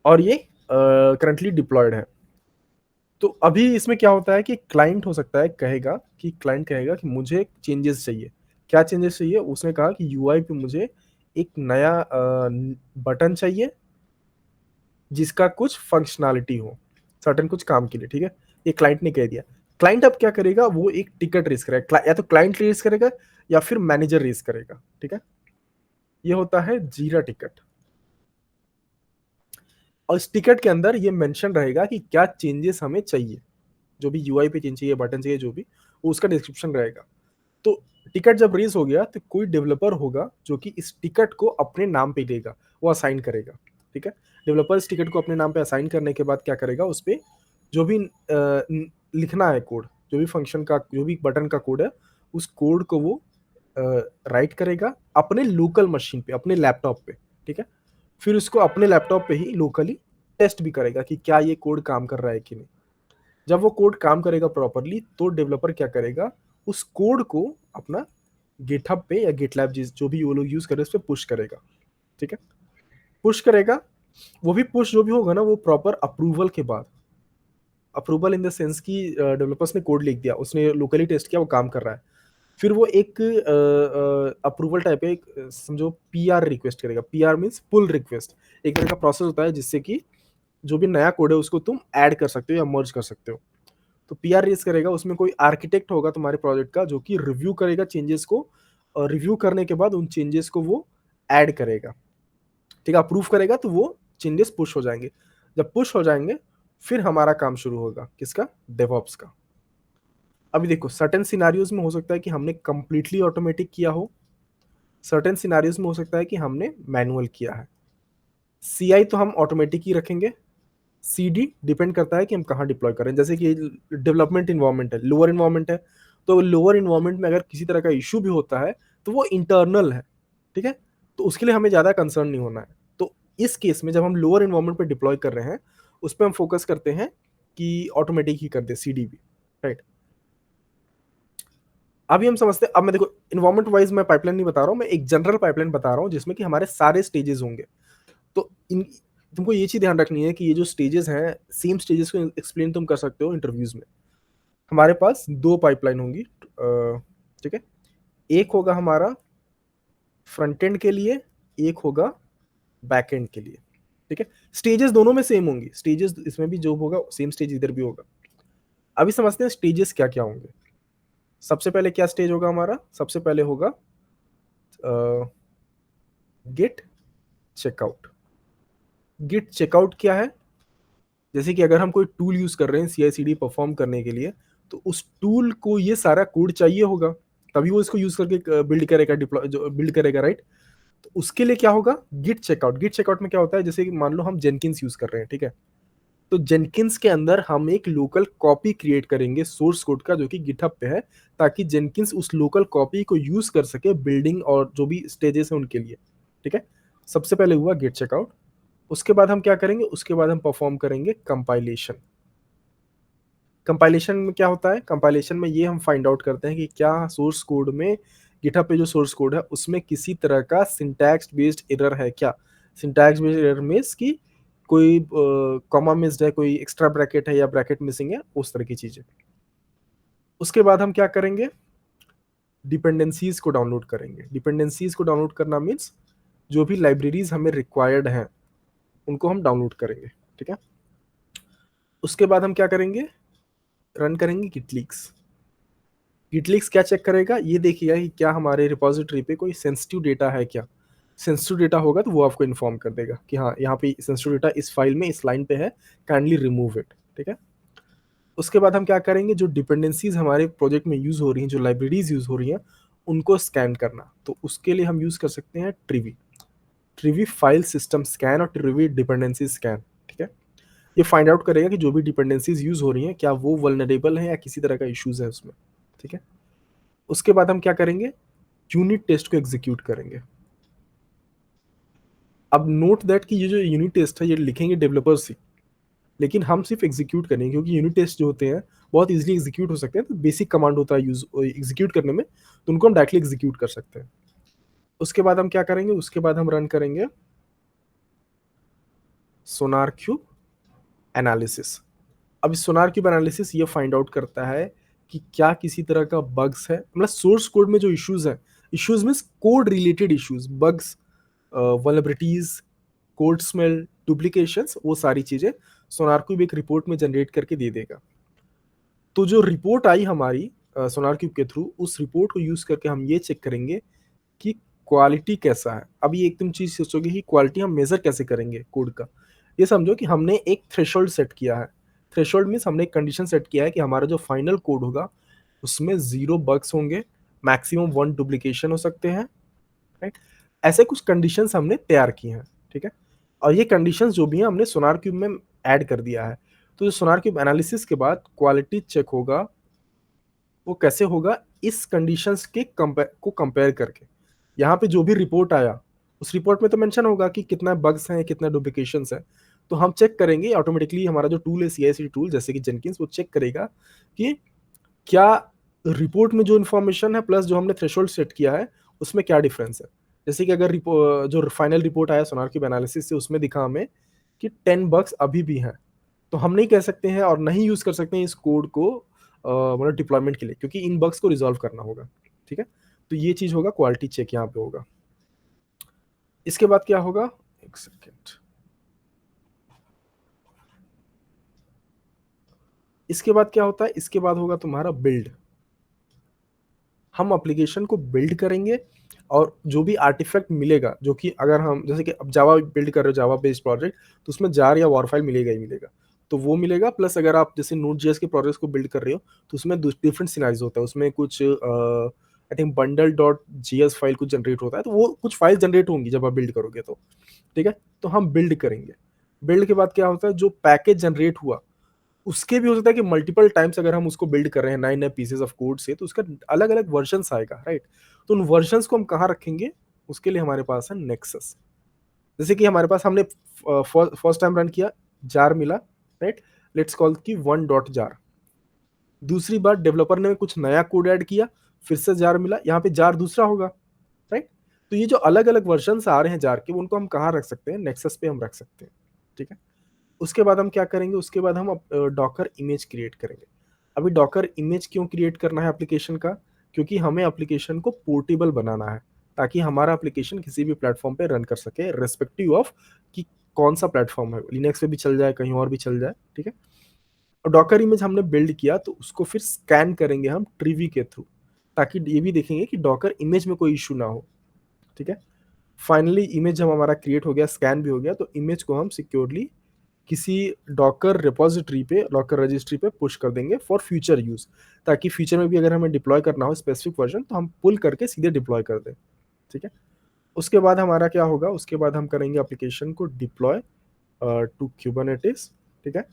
और ये करंटली डिप्लॉयड है। तो अभी इसमें क्या होता है कि क्लाइंट हो सकता है कहेगा कि मुझे चेंजेस चाहिए। क्या चेंजेस चाहिए? उसने कहा कि यूआई पे मुझे एक नया बटन चाहिए जिसका कुछ फंक्शनैलिटी हो, सर्टेन कुछ काम के लिए। ठीक है, ये क्लाइंट ने कह दिया। क्लाइंट अब क्या करेगा? वो एक टिकट रेस करेगा, या तो क्लाइंट रेस करेगा या फिर मैनेजर रेस करेगा। ठीक है, ये होता है जीरा टिकट। और इस टिकट के अंदर ये मेंशन रहेगा कि क्या चेंजेस हमें चाहिए, जो भी यूआई पे चेंज चाहिए, बटन चाहिए, जो भी, वो उसका डिस्क्रिप्शन रहेगा। तो टिकट जब रेज हो गया तो कोई डेवलपर होगा जो कि इस टिकट को अपने नाम पे लेगा, वो असाइन करेगा। ठीक है, डेवलपर इस टिकट को अपने नाम पे असाइन करने के बाद क्या करेगा? उस पे जो भी लिखना है कोड, जो भी फंक्शन का, जो भी बटन का कोड है, उस कोड को वो राइट करेगा अपने लोकल मशीन पे, अपने लैपटॉप पे। ठीक है, फिर उसको अपने लैपटॉप पे ही लोकली टेस्ट भी करेगा कि क्या ये कोड काम कर रहा है कि नहीं। जब वो कोड काम करेगा प्रॉपरली तो डेवलपर क्या करेगा? उस कोड को अपना गिटहब पे या गिटलैब जिस जो भी वो लोग यूज कर रहे हैं उस पर पुश करेगा। ठीक है, पुश करेगा। वो भी पुश जो भी होगा ना, वो प्रॉपर अप्रूवल के बाद, अप्रूवल इन द सेंस कि डेवलपर्स ने कोड लिख दिया, उसने लोकली टेस्ट किया, वो काम कर रहा है। फिर वो एक अप्रूवल टाइप है, एक समझो PR रिक्वेस्ट करेगा। PR मीन्स पुल रिक्वेस्ट, एक तरह का प्रोसेस होता है जिससे कि जो भी नया कोड है उसको तुम ऐड कर सकते हो या मर्ज कर सकते हो। तो PR रेस करेगा, उसमें कोई आर्किटेक्ट होगा तुम्हारे प्रोजेक्ट का जो कि रिव्यू करेगा चेंजेस को, और रिव्यू करने के बाद उन चेंजेस को वो ऐड करेगा। ठीक है, अप्रूव करेगा तो वो चेंजेस पुश हो जाएंगे। जब पुश हो जाएंगे फिर हमारा काम शुरू होगा, किसका? डेवऑप्स का। अभी देखो, सर्टेन सिनारियोज में हो सकता है कि हमने कंप्लीटली ऑटोमेटिक किया हो, सर्टेन सिनारियोज में हो सकता है कि हमने मैनुअल किया है। CI तो हम ऑटोमेटिक ही रखेंगे, CD डिपेंड करता है कि हम कहाँ डिप्लॉय करें। जैसे कि डेवलपमेंट इन्वायरमेंट है, लोअर इन्वायरमेंट है, तो लोअर इन्वायरमेंट में अगर किसी तरह का इशू भी होता है तो वो इंटरनल है। ठीक है, तो उसके लिए हमें ज़्यादा कंसर्न नहीं होना है। तो इस केस में जब हम लोअर इन्वायरमेंट पे डिप्लॉय कर रहे हैं, उस पर हम फोकस करते हैं कि ऑटोमेटिक ही कर दे CD भी। राइट, अभी हम समझते हैं। अब मैं देखो, इन्वायरमेंट वाइज मैं पाइपलाइन नहीं बता रहा हूँ, मैं एक जनरल पाइपलाइन बता रहा हूँ जिसमें कि हमारे सारे स्टेजेस होंगे। तो इन तुमको ये चीज ध्यान रखनी है कि ये जो स्टेजेस हैं, सेम स्टेजेस को एक्सप्लेन तुम कर सकते हो इंटरव्यूज में। हमारे पास 2 पाइपलाइन होंगी। ठीक है, एक होगा हमारा फ्रंट एंड के लिए, एक होगा बैक एंड के लिए। ठीक है, स्टेजेस दोनों में सेम होंगी, स्टेजेस इसमें भी जो होगा सेम स्टेज इधर भी होगा। अभी समझते हैं स्टेजेस क्या क्या होंगे। सबसे पहले क्या स्टेज होगा हमारा? सबसे पहले होगा गेट चेकआउट। गिट चेकआउट क्या है? जैसे कि अगर हम कोई टूल यूज कर रहे हैं CI/CD परफॉर्म करने के लिए, तो उस टूल को ये सारा कोड चाहिए होगा, तभी वो इसको यूज करके बिल्ड करेगा, डिप्लॉय जो बिल्ड करेगा। राइट, तो उसके लिए क्या होगा? Git checkout. गिट चेकआउट में क्या होता है? जैसे कि मान लो हम जेनकिंस यूज कर रहे हैं। ठीक है, तो जेनकिंस के अंदर हम एक लोकल कॉपी क्रिएट करेंगे सोर्स कोड का जो कि गिटहब पे है, ताकि जेनकिंस उस लोकल कॉपी को यूज कर सके बिल्डिंग और जो भी स्टेजेस हैं उनके लिए। ठीक है, सबसे पहले हुआ गिट चेकआउट। उसके बाद हम क्या करेंगे? उसके बाद हम परफॉर्म करेंगे कंपाइलेशन। कंपाइलेशन में क्या होता है? कंपाइलेशन में ये हम फाइंड आउट करते हैं कि क्या सोर्स कोड में, गिटहब पे जो सोर्स कोड है उसमें किसी तरह का सिंटैक्स बेस्ड एरर है क्या। सिंटैक्स बेस्ड एरर मींस कि कोई कॉमा मिस्ड है, कोई एक्स्ट्रा ब्रैकेट है या ब्रैकेट मिसिंग है, उस तरह की चीजें। उसके बाद हम क्या करेंगे? डिपेंडेंसीज को डाउनलोड करेंगे। डिपेंडेंसीज को डाउनलोड करना मीन्स जो भी लाइब्रेरीज हमें रिक्वायर्ड हैं उनको हम डाउनलोड करेंगे। ठीक है, उसके बाद हम क्या करेंगे? रन करेंगे गिटलिक्स। गिटलिक्स क्या चेक करेगा? ये देखिएगा कि क्या हमारे रिपोजिटरी पे कोई सेंसिटिव डेटा है क्या। सेंसिटिव डेटा होगा तो वो आपको इन्फॉर्म कर देगा कि हाँ, यहाँ पे सेंसिटिव डेटा इस फाइल में इस लाइन पे है, काइंडली रिमूव इट। ठीक है, उसके बाद हम क्या करेंगे? जो डिपेंडेंसीज हमारे प्रोजेक्ट में यूज हो रही हैं, जो लाइब्रेरीज यूज हो रही हैं, उनको स्कैन करना, तो उसके लिए हम यूज कर सकते हैं ट्रिवी। ट्रिवी फाइल सिस्टम स्कैन और ट्रिवी डिपेंडेंसी स्कैन। ठीक है, ये फाइंड आउट करेगा कि जो भी डिपेंडेंसीज यूज हो रही हैं क्या वो वल्नरेबल है या किसी तरह का इश्यूज है उसमें। ठीक है, उसके बाद हम क्या करेंगे, यूनिट टेस्ट को एग्जीक्यूट करेंगे। अब नोट दैट कि ये जो यूनिट टेस्ट है ये लिखेंगे डेवलपर्स ही, लेकिन हम सिर्फ एग्जीक्यूट करेंगे, क्योंकि यूनिट टेस्ट जो होते हैं बहुत इजीली एग्जीक्यूट हो सकते हैं, तो बेसिक कमांड होता है यूज एग्जीक्यूट करने में, तो उनको हम डायरेक्टली एग्जीक्यूट कर सकते हैं। उसके बाद हम क्या करेंगे, उसके बाद हम रन करेंगे सोनार क्यूब एनालिसिस। अब इस सोनार क्यूब एनालिसिस ये फाइंड आउट करता है कि क्या किसी तरह का बग्स है, मतलब सोर्स कोड में जो इश्यूज है, issues means code related issues, bugs, vulnerabilities, code smell, duplications, वो सारी चीजें सोनार क्यूब एक रिपोर्ट में जनरेट करके दे देगा। तो जो रिपोर्ट आई हमारी सोनार क्यूब के थ्रू, उस रिपोर्ट को यूज करके हम ये चेक करेंगे कि क्वालिटी कैसा है। अब ये एक तुम चीज सोचोगे कि क्वालिटी हम मेजर कैसे करेंगे कोड का। ये समझो कि हमने एक थ्रेशोल्ड सेट किया है। थ्रेशोल्ड मीन्स हमने एक कंडीशन सेट किया है कि हमारा जो फाइनल कोड होगा उसमें 0 बग्स होंगे, मैक्सिमम 1 डुप्लीकेशन हो सकते हैं, राइट। ऐसे कुछ कंडीशंस हमने तैयार की हैं। ठीक है, और ये कंडीशंस जो भी हैं हमने सोनार क्यूब में ऐड कर दिया है। तो जो सोनार क्यूब एनालिसिस के बाद क्वालिटी चेक होगा, वो कैसे होगा, इस कंडीशंस के कंपेयर करके। यहाँ पे जो भी रिपोर्ट आया उस रिपोर्ट में तो मेंशन होगा कि कितना बग्स हैं, कितना डुप्लीकेशंस हैं। तो हम चेक करेंगे ऑटोमेटिकली, हमारा जो टूल है CI/CD टूल जैसे कि जेनकिंस, वो चेक करेगा कि क्या रिपोर्ट में जो इन्फॉर्मेशन है प्लस जो हमने थ्रेशोल्ड सेट किया है उसमें क्या डिफरेंस है। जैसे कि अगर जो फाइनल रिपोर्ट आया सोनार क्यूब एनालिसिस से, उसमें दिखा हमें कि 10 बग्स अभी भी हैं, तो हम नहीं कह सकते हैं और नहीं यूज कर सकते हैं इस कोड को मतलब डिप्लॉयमेंट के लिए, क्योंकि इन बग्स को रिजॉल्व करना होगा। ठीक है, तो ये चीज होगा, क्वालिटी चेक यहाँ पे होगा। इसके बाद क्या होगा, एक सेकेंड, इसके बाद क्या होता है, इसके बाद होगा तुम्हारा बिल्ड। हम एप्लीकेशन को बिल्ड करेंगे और जो भी आर्टिफैक्ट मिलेगा, जो कि अगर हम जैसे कि अब जावा बिल्ड कर रहे हो, जावा बेस्ड प्रोजेक्ट, तो उसमें जार या वॉर फाइल मिलेगा ही मिलेगा, तो वो मिलेगा। प्लस अगर आप जैसे नोट जेएस के प्रोजेक्ट्स को बिल्ड कर रहे हो तो उसमें डिफरेंट सिनारियोज होता है, उसमें कुछ I think bundle dot GS file कुछ जनरेट होता है, तो वो कुछ फाइल जनरेट होंगी जब आप बिल्ड करोगे तो। ठीक है, तो हम बिल्ड करेंगे। बिल्ड के बाद क्या होता है, जो पैकेज जनरेट हुआ उसके भी हो सकता है कि मल्टीपल टाइम्स अगर हम उसको बिल्ड कर रहे हैं नए नए पीसेस ऑफ कोड से, तो उसका अलग अलग वर्जन आएगा, राइट। तो उन वर्जन को हम कहाँ रखेंगे, उसके लिए हमारे पास है नेक्सस। जैसे कि हमारे पास हमने फर्स्ट टाइम रन किया, जार मिला, राइट, लेट्स कॉल की 1.jar। दूसरी बार डेवलपर ने कुछ नया कोड ऐड किया, फिर से जार मिला, यहाँ पे जार दूसरा होगा, राइट। तो ये जो अलग अलग वर्जन आ रहे हैं जार के, उनको हम कहाँ रख सकते हैं, नेक्सस पे हम रख सकते हैं। ठीक है, उसके बाद हम क्या करेंगे, उसके बाद हम डॉकर इमेज क्रिएट करेंगे। अभी डॉकर इमेज क्यों क्रिएट करना है एप्लीकेशन का, क्योंकि हमें एप्लीकेशन को पोर्टेबल बनाना है, ताकि हमारा एप्लीकेशन किसी भी प्लेटफॉर्म पे रन कर सके, रेस्पेक्टिव ऑफ कि कौन सा प्लेटफॉर्म है, लिनक्स पे भी चल जाए, कहीं और भी चल जाए। ठीक है, और डॉकर इमेज हमने बिल्ड किया तो उसको फिर स्कैन करेंगे हम ट्रिवी के थ्रू, ताकि ये भी देखेंगे कि डॉकर इमेज में कोई इशू ना हो। ठीक है, फाइनली इमेज हम हमारा क्रिएट हो गया, स्कैन भी हो गया, तो इमेज को हम सिक्योरली किसी डॉकर रिपोजिटरी पे, डॉकर रजिस्ट्री पे पुश कर देंगे फॉर फ्यूचर यूज, ताकि फ्यूचर में भी अगर हमें डिप्लॉय करना हो स्पेसिफिक वर्जन, तो हम पुल करके सीधे डिप्लॉय कर दें। ठीक है, उसके बाद हमारा क्या होगा, उसके बाद हम करेंगे एप्लीकेशन को डिप्लॉय टू क्यूबरनेटिस। ठीक है,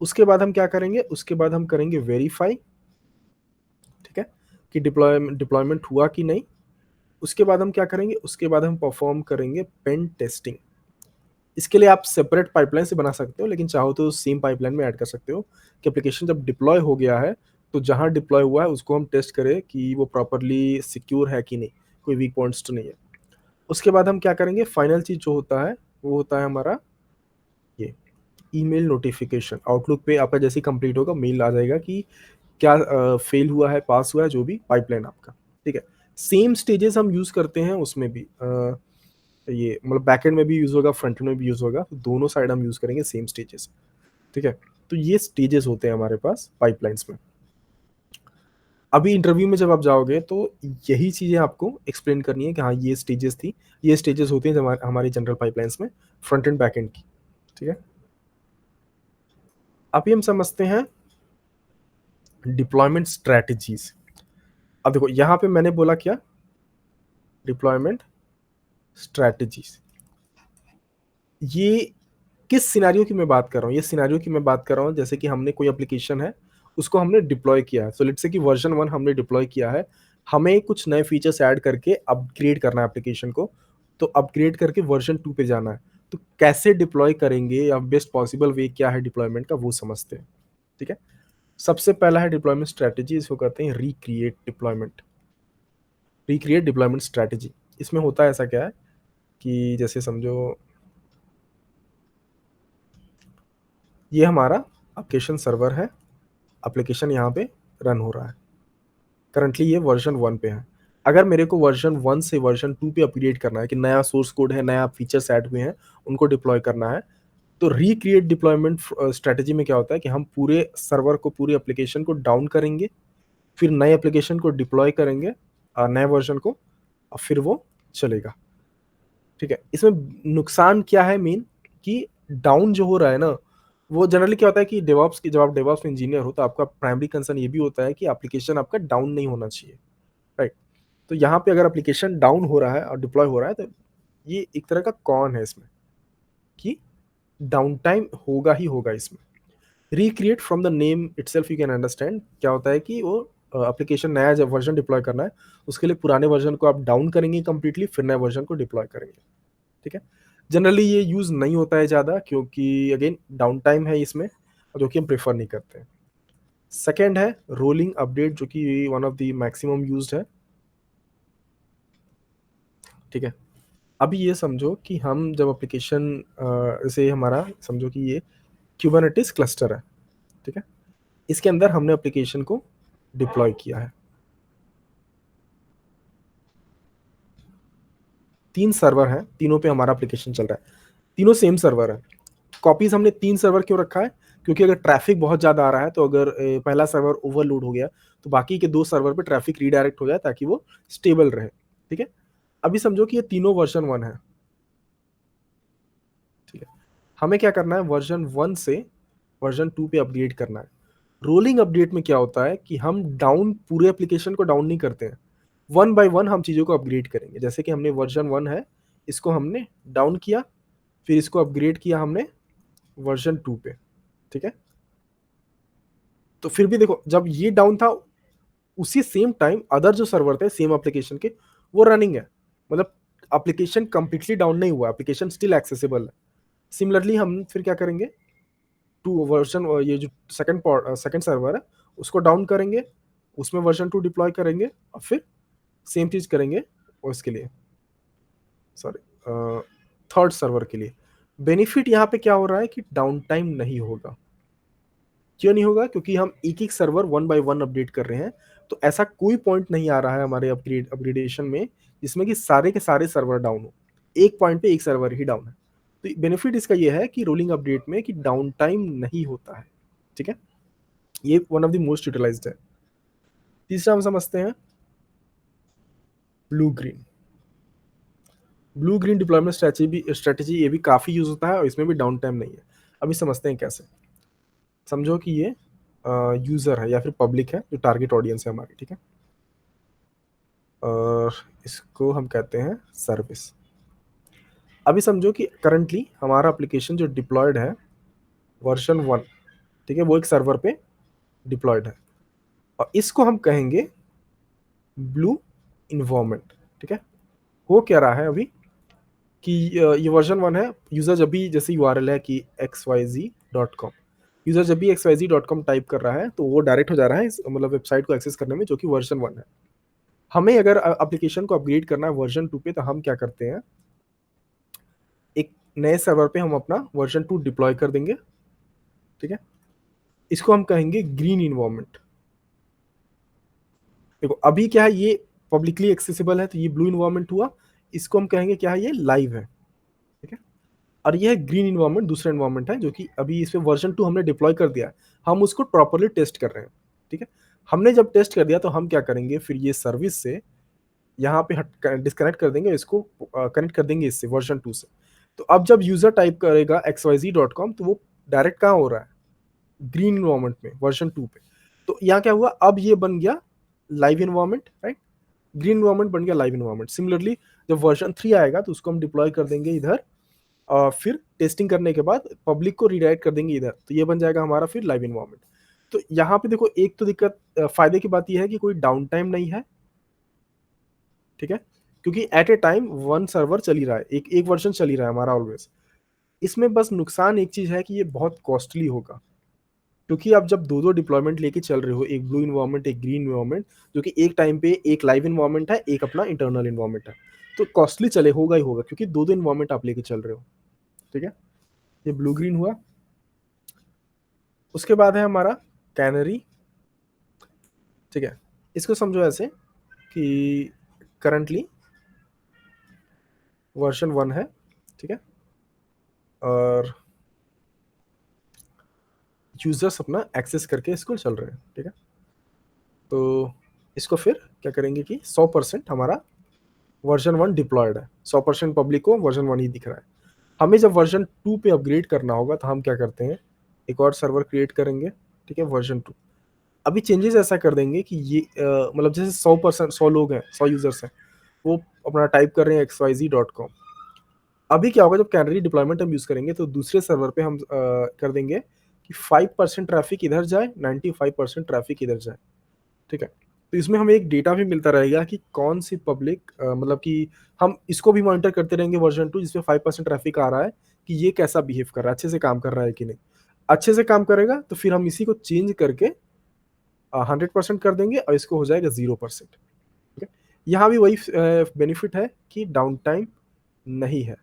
उसके बाद हम क्या करेंगे, उसके बाद हम करेंगे वेरीफाई, ठीक है, कि डिप्लॉयमेंट हुआ कि नहीं। उसके बाद हम क्या करेंगे, उसके बाद हम परफॉर्म करेंगे पेन टेस्टिंग। इसके लिए आप सेपरेट पाइपलाइन से बना सकते हो, लेकिन चाहो तो सेम पाइपलाइन में ऐड कर सकते हो कि एप्लीकेशन जब डिप्लॉय हो गया है तो जहां डिप्लॉय हुआ है उसको हम टेस्ट करें कि वो प्रॉपरली सिक्योर है कि नहीं, कोई वीक पॉइंट्स तो नहीं है। उसके बाद हम क्या करेंगे, फाइनल चीज जो होता है वो होता है हमारा ये ईमेल नोटिफिकेशन। आउटलुक पे आपका जैसे कंप्लीट होगा मेल आ जाएगा कि क्या फेल हुआ है, पास हुआ है, जो भी पाइपलाइन आपका। ठीक है, सेम स्टेजेस हम यूज करते हैं उसमें भी, ये मतलब बैकएंड में भी यूज होगा, फ्रंट एंड में भी यूज होगा, तो दोनों साइड हम यूज करेंगे सेम स्टेजेस। ठीक है, तो ये स्टेजेस होते हैं हमारे पास पाइपलाइंस में। अभी इंटरव्यू में जब आप जाओगे तो यही चीजें आपको एक्सप्लेन करनी है कि हाँ ये स्टेजेस थी, ये स्टेजेस होती हैं हमारी जनरल पाइपलाइंस में, फ्रंट एंड बैक एंड की। ठीक है, अभी हम समझते हैं डिप्लॉयमेंट स्ट्रेटजीज। अब देखो यहाँ पे मैंने बोला क्या, डिप्लॉयमेंट स्ट्रैटेजीज। ये किस सिनेरियो की मैं बात कर रहा हूँ, ये सिनेरियो की मैं बात कर रहा हूँ जैसे कि हमने कोई एप्लीकेशन है, उसको हमने डिप्लॉय किया है। सो लेट्स से कि वर्जन 1 हमने डिप्लॉय किया है, हमें कुछ नए फीचर्स ऐड करके अपग्रेड करना है एप्लीकेशन को, तो अपग्रेड करके वर्जन 2 पे जाना है। तो कैसे डिप्लॉय करेंगे या बेस्ट पॉसिबल वे क्या है डिप्लॉयमेंट का, वो समझते हैं। ठीक है, सबसे पहला है डिप्लॉयमेंट स्ट्रैटेजी, इसको कहते हैं recreate deployment. Recreate deployment strategy, इसमें होता है ऐसा क्या है कि जैसे समझो ये हमारा एप्लीकेशन सर्वर है, एप्लीकेशन यहाँ पे रन हो रहा है, करंटली ये वर्जन 1 पे है। अगर मेरे को वर्जन 1 से वर्जन 2 पे अपग्रेड करना है, कि नया सोर्स कोड है, नया फीचर्स ऐड हुए हैं, उनको डिप्लॉय करना है, तो रिक्रिएट डिप्लॉयमेंट स्ट्रेटजी में क्या होता है कि हम पूरे सर्वर को, पूरी एप्लीकेशन को डाउन करेंगे, फिर नए एप्लीकेशन को डिप्लॉय करेंगे, नए वर्जन को, और फिर वो चलेगा। ठीक है, इसमें नुकसान क्या है मेन, कि डाउन जो हो रहा है ना, वो जनरली क्या होता है कि डेवॉप्स की, जब आप डेवॉप्स इंजीनियर हो तो आपका प्राइमरी कंसर्न ये भी होता है कि एप्लीकेशन आपका डाउन नहीं होना चाहिए, राइट। तो यहाँ पे अगर एप्लीकेशन डाउन हो रहा है और डिप्लॉय हो रहा है, तो ये एक तरह का कॉन है इसमें, कि डाउन टाइम होगा ही होगा इसमें। Recreate from the name itself you can understand क्या होता है कि वो एप्लीकेशन नया जब वर्जन डिप्लॉय करना है, उसके लिए पुराने वर्जन को आप डाउन करेंगे कंप्लीटली, फिर नए वर्जन को डिप्लॉय करेंगे। ठीक है, जनरली ये यूज़ नहीं होता है ज़्यादा, क्योंकि अगेन डाउन टाइम है इसमें, जो कि हम प्रेफर नहीं करते हैं। सेकेंड है रोलिंग अपडेट, जो कि one of the maximum used है। ठीक है, अभी ये समझो कि हम जब एप्लीकेशन, जैसे हमारा समझो कि ये क्यूबरनेटिस क्लस्टर है, ठीक है, इसके अंदर हमने एप्लीकेशन को डिप्लॉय किया है। 3 सर्वर हैं, तीनों पे हमारा एप्लीकेशन चल रहा है, तीनों सेम सर्वर है। कॉपीज हमने 3 सर्वर क्यों रखा है, क्योंकि अगर ट्रैफिक बहुत ज़्यादा आ रहा है, तो अगर पहला सर्वर ओवरलोड हो गया, तो बाकी के 2 सर्वर पे ट्रैफिक रीडायरेक्ट हो जाए, ताकि वो स्टेबल रहे। ठीक है, अभी समझो कि ये तीनों वर्जन 1 है। ठीक है, हमें क्या करना है, वर्जन 1 से वर्जन 2 पे अपग्रेड करना है। रोलिंग अपडेट में क्या होता है कि हम डाउन, पूरे एप्लीकेशन को डाउन नहीं करते हैं, वन बाय वन हम चीज़ों को अपग्रेड करेंगे। जैसे कि हमने वर्जन 1 है, इसको हमने डाउन किया, फिर इसको अपग्रेड किया हमने वर्जन 2 पे। ठीक है, तो फिर भी देखो, जब ये डाउन था, उसी सेम टाइम अदर जो सर्वर थे सेम एप्लीकेशन के, वो रनिंग है। मतलब एप्लीकेशन कंप्लीटली डाउन नहीं हुआ, एप्लीकेशन स्टिल एक्सेसिबल है। सिमिलरली हम फिर क्या करेंगे, टू वर्जन, ये जो सेकंड सर्वर है, उसको डाउन करेंगे, उसमें वर्जन 2 डिप्लॉय करेंगे, और फिर सेम चीज करेंगे, और इसके लिए, सॉरी, थर्ड सर्वर के लिए। बेनिफिट यहाँ पे क्या हो रहा है कि डाउन टाइम नहीं होगा। क्यों नहीं होगा, क्योंकि हम एक एक server one by one update कर रहे हैं, तो ऐसा कोई पॉइंट नहीं आ रहा है हमारे अपग्रेडेशन में जिसमें कि सारे के सारे सर्वर डाउन हो। एक पॉइंट पे एक सर्वर ही डाउन है। तो बेनिफिट इसका ये है कि रोलिंग अपडेट में कि डाउन टाइम नहीं होता है। ठीक है, ये one of the most utilized है। तीसरा हम समझते हैं blue green. Blue green deployment strategy ये भी काफ़ी यूज होता है, और इसमें भी डाउन टाइम नहीं है। अभी समझते हैं कैसे। समझो कि ये यूज़र है या फिर पब्लिक है, जो टारगेट ऑडियंस है हमारी। ठीक है, और इसको हम कहते हैं सर्विस। अभी समझो कि करंटली हमारा एप्लीकेशन जो डिप्लॉयड है वर्जन 1, ठीक है, वो एक सर्वर पे डिप्लॉयड है, और इसको हम कहेंगे ब्लू इन्वायरमेंट। ठीक है, हो क्या रहा है अभी कि ये वर्जन 1 है, यूज़र जब भी, जैसे URL है कि xyz.com, यूज़र जब भी xyz.com टाइप कर रहा है, तो वो डायरेक्ट हो जा रहा है मतलब वेबसाइट को एक्सेस करने में, जो कि वर्जन 1 है। हमें अगर एप्लीकेशन को अपग्रेड करना है वर्जन 2 पे, तो हम क्या करते हैं, एक नए सर्वर पे हम अपना वर्जन 2 डिप्लॉय कर देंगे। ठीक है, इसको हम कहेंगे ग्रीन इन्वायरमेंट। देखो अभी क्या है, ये पब्लिकली एक्सेसिबल है, तो ये ब्लू इन्वायरमेंट हुआ। इसको हम कहेंगे क्या है, ये लाइव है। ठीक है, और ये ग्रीन इन्वायरमेंट दूसरा इन्वायरमेंट है, जो कि अभी इस पे वर्जन 2 हमने डिप्लॉय कर दिया है, हम उसको प्रॉपरली टेस्ट कर रहे हैं। ठीक है, हमने जब टेस्ट कर दिया, तो हम क्या करेंगे, फिर ये सर्विस से यहाँ पे हट डिस्कनेक्ट कर देंगे, इसको कनेक्ट कर देंगे इससे वर्जन 2 से। तो अब जब यूजर टाइप करेगा xyz.com, तो वो डायरेक्ट कहाँ हो रहा है, ग्रीन इन्वायरमेंट में वर्जन 2 पे। तो यहाँ क्या हुआ, अब ये बन गया live environment, right. Green environment बन गया लाइव इन्वायरमेंट। सिमिलरली जब वर्जन 3 आएगा तो उसको हम डिप्लॉय कर देंगे इधर, और फिर टेस्टिंग करने के बाद पब्लिक को रीडायरेक्ट कर देंगे इधर, तो ये बन जाएगा हमारा फिर लाइव इन्वायरमेंट। तो यहाँ पे देखो एक तो दिक्कत, फायदे की बात ये है कि कोई डाउन टाइम नहीं है, ठीक है, क्योंकि at a time one server चल ही रहा है, एक एक वर्जन चल ही रहा है हमारा ऑलवेज। इसमें बस नुकसान एक चीज है कि ये बहुत कॉस्टली होगा, क्योंकि आप जब दो दो डिप्लॉयमेंट लेके चल रहे हो, एक ब्लू इन्वायरमेंट एक ग्रीन इन्वायरमेंट, जो कि एक टाइम पे एक लाइव इन्वायरमेंट है एक अपना इंटरनल इन्वायरमेंट है, तो कॉस्टली चले होगा ही होगा, क्योंकि दो दो इन्वायरमेंट आप लेके चल रहे हो, ठीक है। ये ब्लू ग्रीन हुआ। उसके बाद है हमारा कैनरी, ठीक है। इसको समझो ऐसे कि करंटली वर्जन 1 है, ठीक है, और यूजर्स अपना एक्सेस करके इसको चल रहे हैं, ठीक है। तो इसको फिर क्या करेंगे कि 100% हमारा वर्जन 1 डिप्लॉयड है, 100% पब्लिक को वर्जन 1 ही दिख रहा है। हमें जब वर्जन 2 पे अपग्रेड करना होगा तो हम क्या करते हैं, एक और सर्वर क्रिएट करेंगे, ठीक है, वर्जन 2। अभी चेंजेस ऐसा कर देंगे कि ये मतलब जैसे 100% 100 लोग हैं, 100 यूजर्स हैं, वो अपना टाइप कर रहे हैं xyz.com। अभी क्या होगा, जब कैनरी डिप्लॉयमेंट हम यूज करेंगे तो दूसरे सर्वर पे हम कर देंगे कि 5% ट्रैफिक इधर जाए, 95% ट्रैफिक इधर जाए, ठीक है। तो इसमें हमें एक डेटा भी मिलता रहेगा कि कौन सी पब्लिक, मतलब कि हम इसको भी मॉनिटर करते रहेंगे वर्जन 2 जिसमें 5% ट्रैफिक आ रहा है, कि ये कैसा बिहेव कर रहा है, अच्छे से काम कर रहा है कि नहीं। अच्छे से काम करेगा तो फिर हम इसी को चेंज करके 100% कर देंगे और इसको हो जाएगा 0%, ठीक है। यहाँ भी वही बेनिफिट है कि डाउन टाइम नहीं है।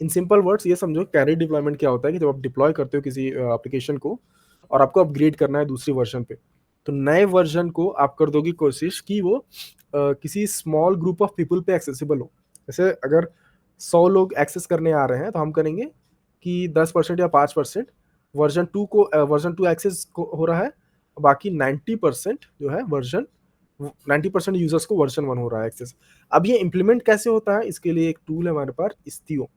इन सिंपल वर्ड्स ये समझो, कैरी डिप्लॉयमेंट क्या होता है कि जब आप डिप्लॉय करते हो किसी एप्लीकेशन को और आपको अपग्रेड करना है दूसरी वर्जन पे, तो नए वर्जन को आप कर दोगे कोशिश कि वो किसी स्मॉल ग्रुप ऑफ पीपल पे एक्सेसिबल हो। जैसे अगर 100 लोग एक्सेस करने आ रहे हैं तो हम करेंगे कि 10% या 5% वर्जन 2 एक्सेस हो रहा है, बाकी 90% जो है वर्जन 90% यूजर्स को वर्जन 1 हो रहा है एक्सेस। अब ये इंप्लीमेंट कैसे होता है, इसके लिए एक टूल है हमारे पास, Istio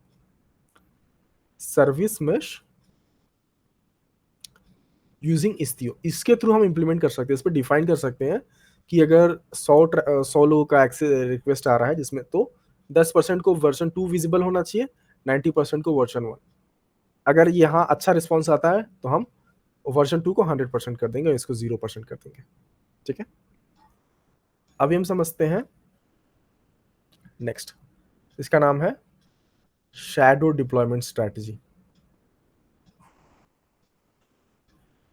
service mesh using Istio। इसके थ्रू हम इंप्लीमेंट कर सकते हैं, इस पर डिफाइन कर सकते हैं कि अगर 100 लोगों का एक्सेस रिक्वेस्ट आ रहा है जिसमें, तो 10% को वर्जन 2 विजिबल होना चाहिए, 90% को वर्जन 1। अगर यहाँ अच्छा रिस्पॉन्स आता है तो हम वर्जन 2 को 100% कर देंगे और इसको 0% कर देंगे, ठीक है। अभी हम समझते हैं नेक्स्ट, इसका नाम है शैडो डिप्लॉयमेंट स्ट्रैटेजी।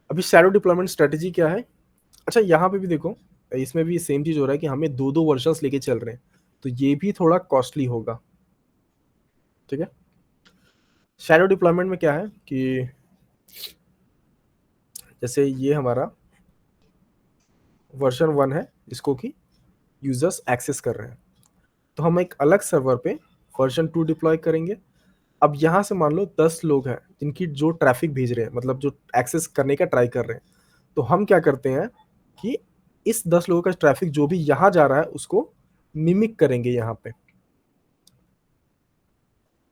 अभी शैडो डिप्लॉयमेंट स्ट्रैटेजी क्या है, अच्छा यहाँ पे भी देखो, इसमें भी सेम चीज हो रहा है कि हमें दो दो वर्जन्स लेके चल रहे हैं, तो ये भी थोड़ा कॉस्टली होगा, ठीक है। शैडो डिप्लॉयमेंट में क्या है कि जैसे ये हमारा वर्जन 1 है, इसको कि यूजर्स एक्सेस कर रहे हैं, तो हम एक अलग सर्वर पे वर्जन 2 डिप्लॉय करेंगे। अब यहाँ से मान लो 10 लोग हैं जिनकी जो ट्रैफिक भेज रहे हैं, मतलब जो एक्सेस करने का ट्राई कर रहे हैं, तो हम क्या करते हैं कि इस 10 लोगों का ट्रैफिक जो भी यहाँ जा रहा है उसको मिमिक करेंगे, यहाँ पे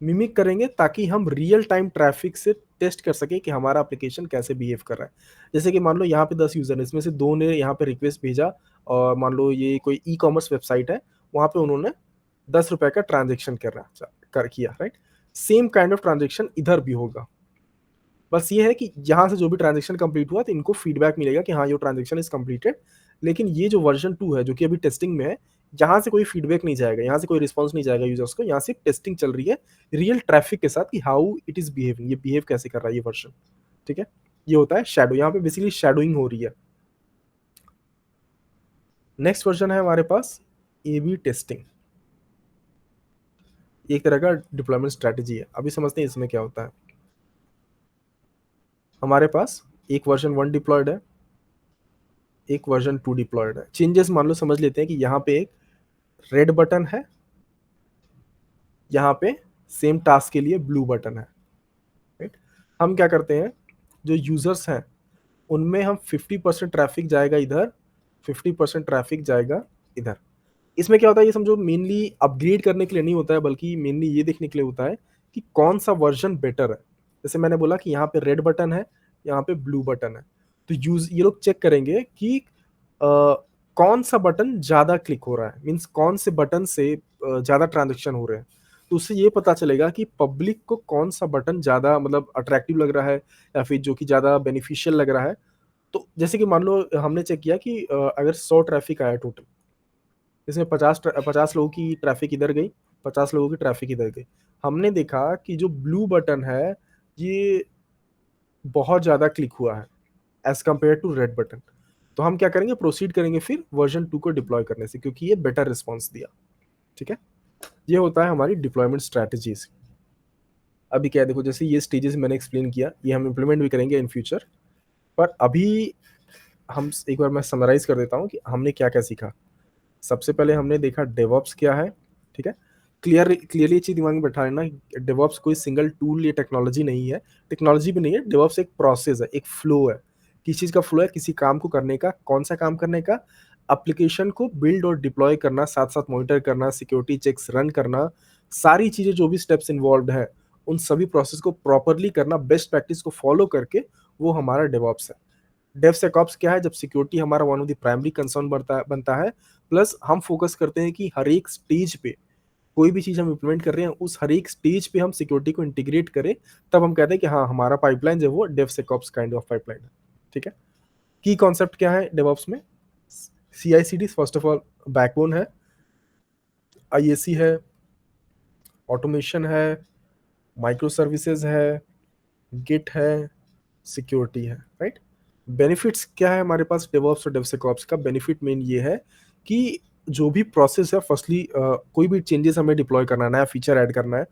मिमिक करेंगे ताकि हम रियल टाइम ट्रैफिक से टेस्ट कर सके कि हमारा एप्लीकेशन कैसे बिहेव कर रहा है। जैसे कि मान लो यहाँ पे 10 यूजर है, इसमें से 2 ने यहाँ पे रिक्वेस्ट भेजा, और मान लो ये कोई ई कॉमर्स वेबसाइट है, वहाँ पे उन्होंने 10 रुपए का ट्रांजेक्शन किया, right. Same kind of transaction इधर भी होगा, बस ये है कि यहाँ से जो भी ट्रांजेक्शन कंप्लीट हुआ तो इनको फीडबैक मिलेगा कि हाँ, ये ट्रांजेक्शन इज कंप्लीटेड। लेकिन ये जो वर्जन 2 है जो कि अभी टेस्टिंग में है, यहाँ से कोई फीडबैक नहीं जाएगा, यहाँ से कोई रिस्पॉन्स नहीं जाएगा यूजर्स को, यहाँ से टेस्टिंग चल रही है रियल ट्रैफिक के साथ कि हाउ इट इज बिहेविंग, ये बिहेव कैसे कर रहा है ये वर्जन, ठीक है। ये होता है शैडो, यहाँ पे बेसिकली शैडोइंग हो रही है। नेक्स्ट वर्जन है हमारे पास ए बी टेस्टिंग, एक तरह का डिप्लॉयमेंट स्ट्रेटेजी है। अभी समझते हैं इसमें क्या होता है। हमारे पास एक वर्जन 1 डिप्लॉयड है, एक वर्जन 2 डिप्लॉयड है। चेंजेस मान लो समझ लेते हैं कि यहाँ पे एक रेड बटन है, यहाँ पे सेम टास्क के लिए ब्लू बटन है, राइट। हम क्या करते हैं, जो यूजर्स हैं उनमें हम 50% ट्रैफिक जाएगा इधर, 50% ट्रैफिक जाएगा इधर। इसमें क्या होता है ये समझो, मेनली अपग्रेड करने के लिए नहीं होता है, बल्कि मेनली ये देखने के लिए होता है कि कौन सा वर्जन बेटर है। जैसे मैंने बोला कि यहाँ पे रेड बटन है, यहाँ पे ब्लू बटन है, तो यूज ये लोग चेक करेंगे कि कौन सा बटन ज़्यादा क्लिक हो रहा है, मीन्स कौन से बटन से ज़्यादा ट्रांज़ैक्शन हो रहे हैं। तो उससे ये पता चलेगा कि पब्लिक को कौन सा बटन ज़्यादा मतलब अट्रैक्टिव लग रहा है या फिर जो कि ज़्यादा बेनिफिशियल लग रहा है। तो जैसे कि मान लो हमने चेक किया कि अगर 100 ट्रैफ़िक आया टोटल, इसमें 50 लोगों की ट्रैफ़िक इधर गई, 50 लोगों की ट्रैफ़िक इधर गई। हमने देखा कि जो ब्लू बटन है, ये बहुत ज़्यादा क्लिक हुआ है as compare to red button. तो हम क्या करेंगे, प्रोसीड करेंगे फिर वर्ज़न 2 को डिप्लॉय करने से, क्योंकि ये बेटर रिस्पॉन्स दिया। ठीक है? ये होता है हमारी डिप्लॉयमेंट स्ट्रैटेजीज़। अभी क्या है देखो, जैसे ये स्टेजेज़ मैंने एक्सप्लेन किया, ये हम इम्प्लीमेंट भी करेंगे इन फ्यूचर। पर अभी हम एक बार मैं समराइज़ कर देता हूँ कि हमने क्या-क्या सीखा। सबसे पहले हमने देखा डेवऑप्स क्या है, ठीक है? क्लियरली ये चीज़ दिमाग में बैठा लेना, डेवऑप्स कोई सिंगल टूल या टेक्नोलॉजी नहीं है, टेक्नोलॉजी भी नहीं है, डेवऑप्स एक प्रोसेस है, एक फ्लो है। किस चीज़ का फ्लो है? किसी काम को करने का, कौन-सा काम करने का? एप्लीकेशन को बिल्ड और डिप्लॉय करना, साथ-साथ मॉनिटर करना, सिक्योरिटी चेक्स रन करना, सारी चीज़ें जो भी स्टेप्स इन्वॉल्व्ड हैं, उन सभी प्रोसेस को प्रॉपर्ली करना, बेस्ट प्रैक्टिस को फॉलो करके, वो हमारा डेवऑप्स है। डेवसेकऑप्स क्या है? जब सिक्योरिटी हमारा one of the primary concern बनता है, प्लस हम फोकस करते हैं कि हर एक स्टेज पे कोई भी चीज़ हम इम्प्लीमेंट कर रहे हैं, उस हर एक स्टेज पे हम सिक्योरिटी को इंटीग्रेट करें, तब हम कहते हैं कि हाँ, हमारा पाइपलाइन जो है वो डेवसेकऑप्स काइंड ऑफ पाइपलाइन है। ठीक है? की कॉन्सेप्ट क्या है डेवऑप्स में? सीआई/सीडी फर्स्ट ऑफ ऑल बैकबोन है, आईएसी है, ऑटोमेशन है, माइक्रो सर्विसेज है, गिट है, सिक्योरिटी है, राइट? बेनिफिट्स क्या है हमारे पास डेवऑप्स और डेवसेकऑप्स का? बेनिफिट मेन ये है कि जो भी प्रोसेस है, फर्स्टली कोई भी चेंजेस हमें डिप्लॉय करना है, नया फीचर ऐड करना है,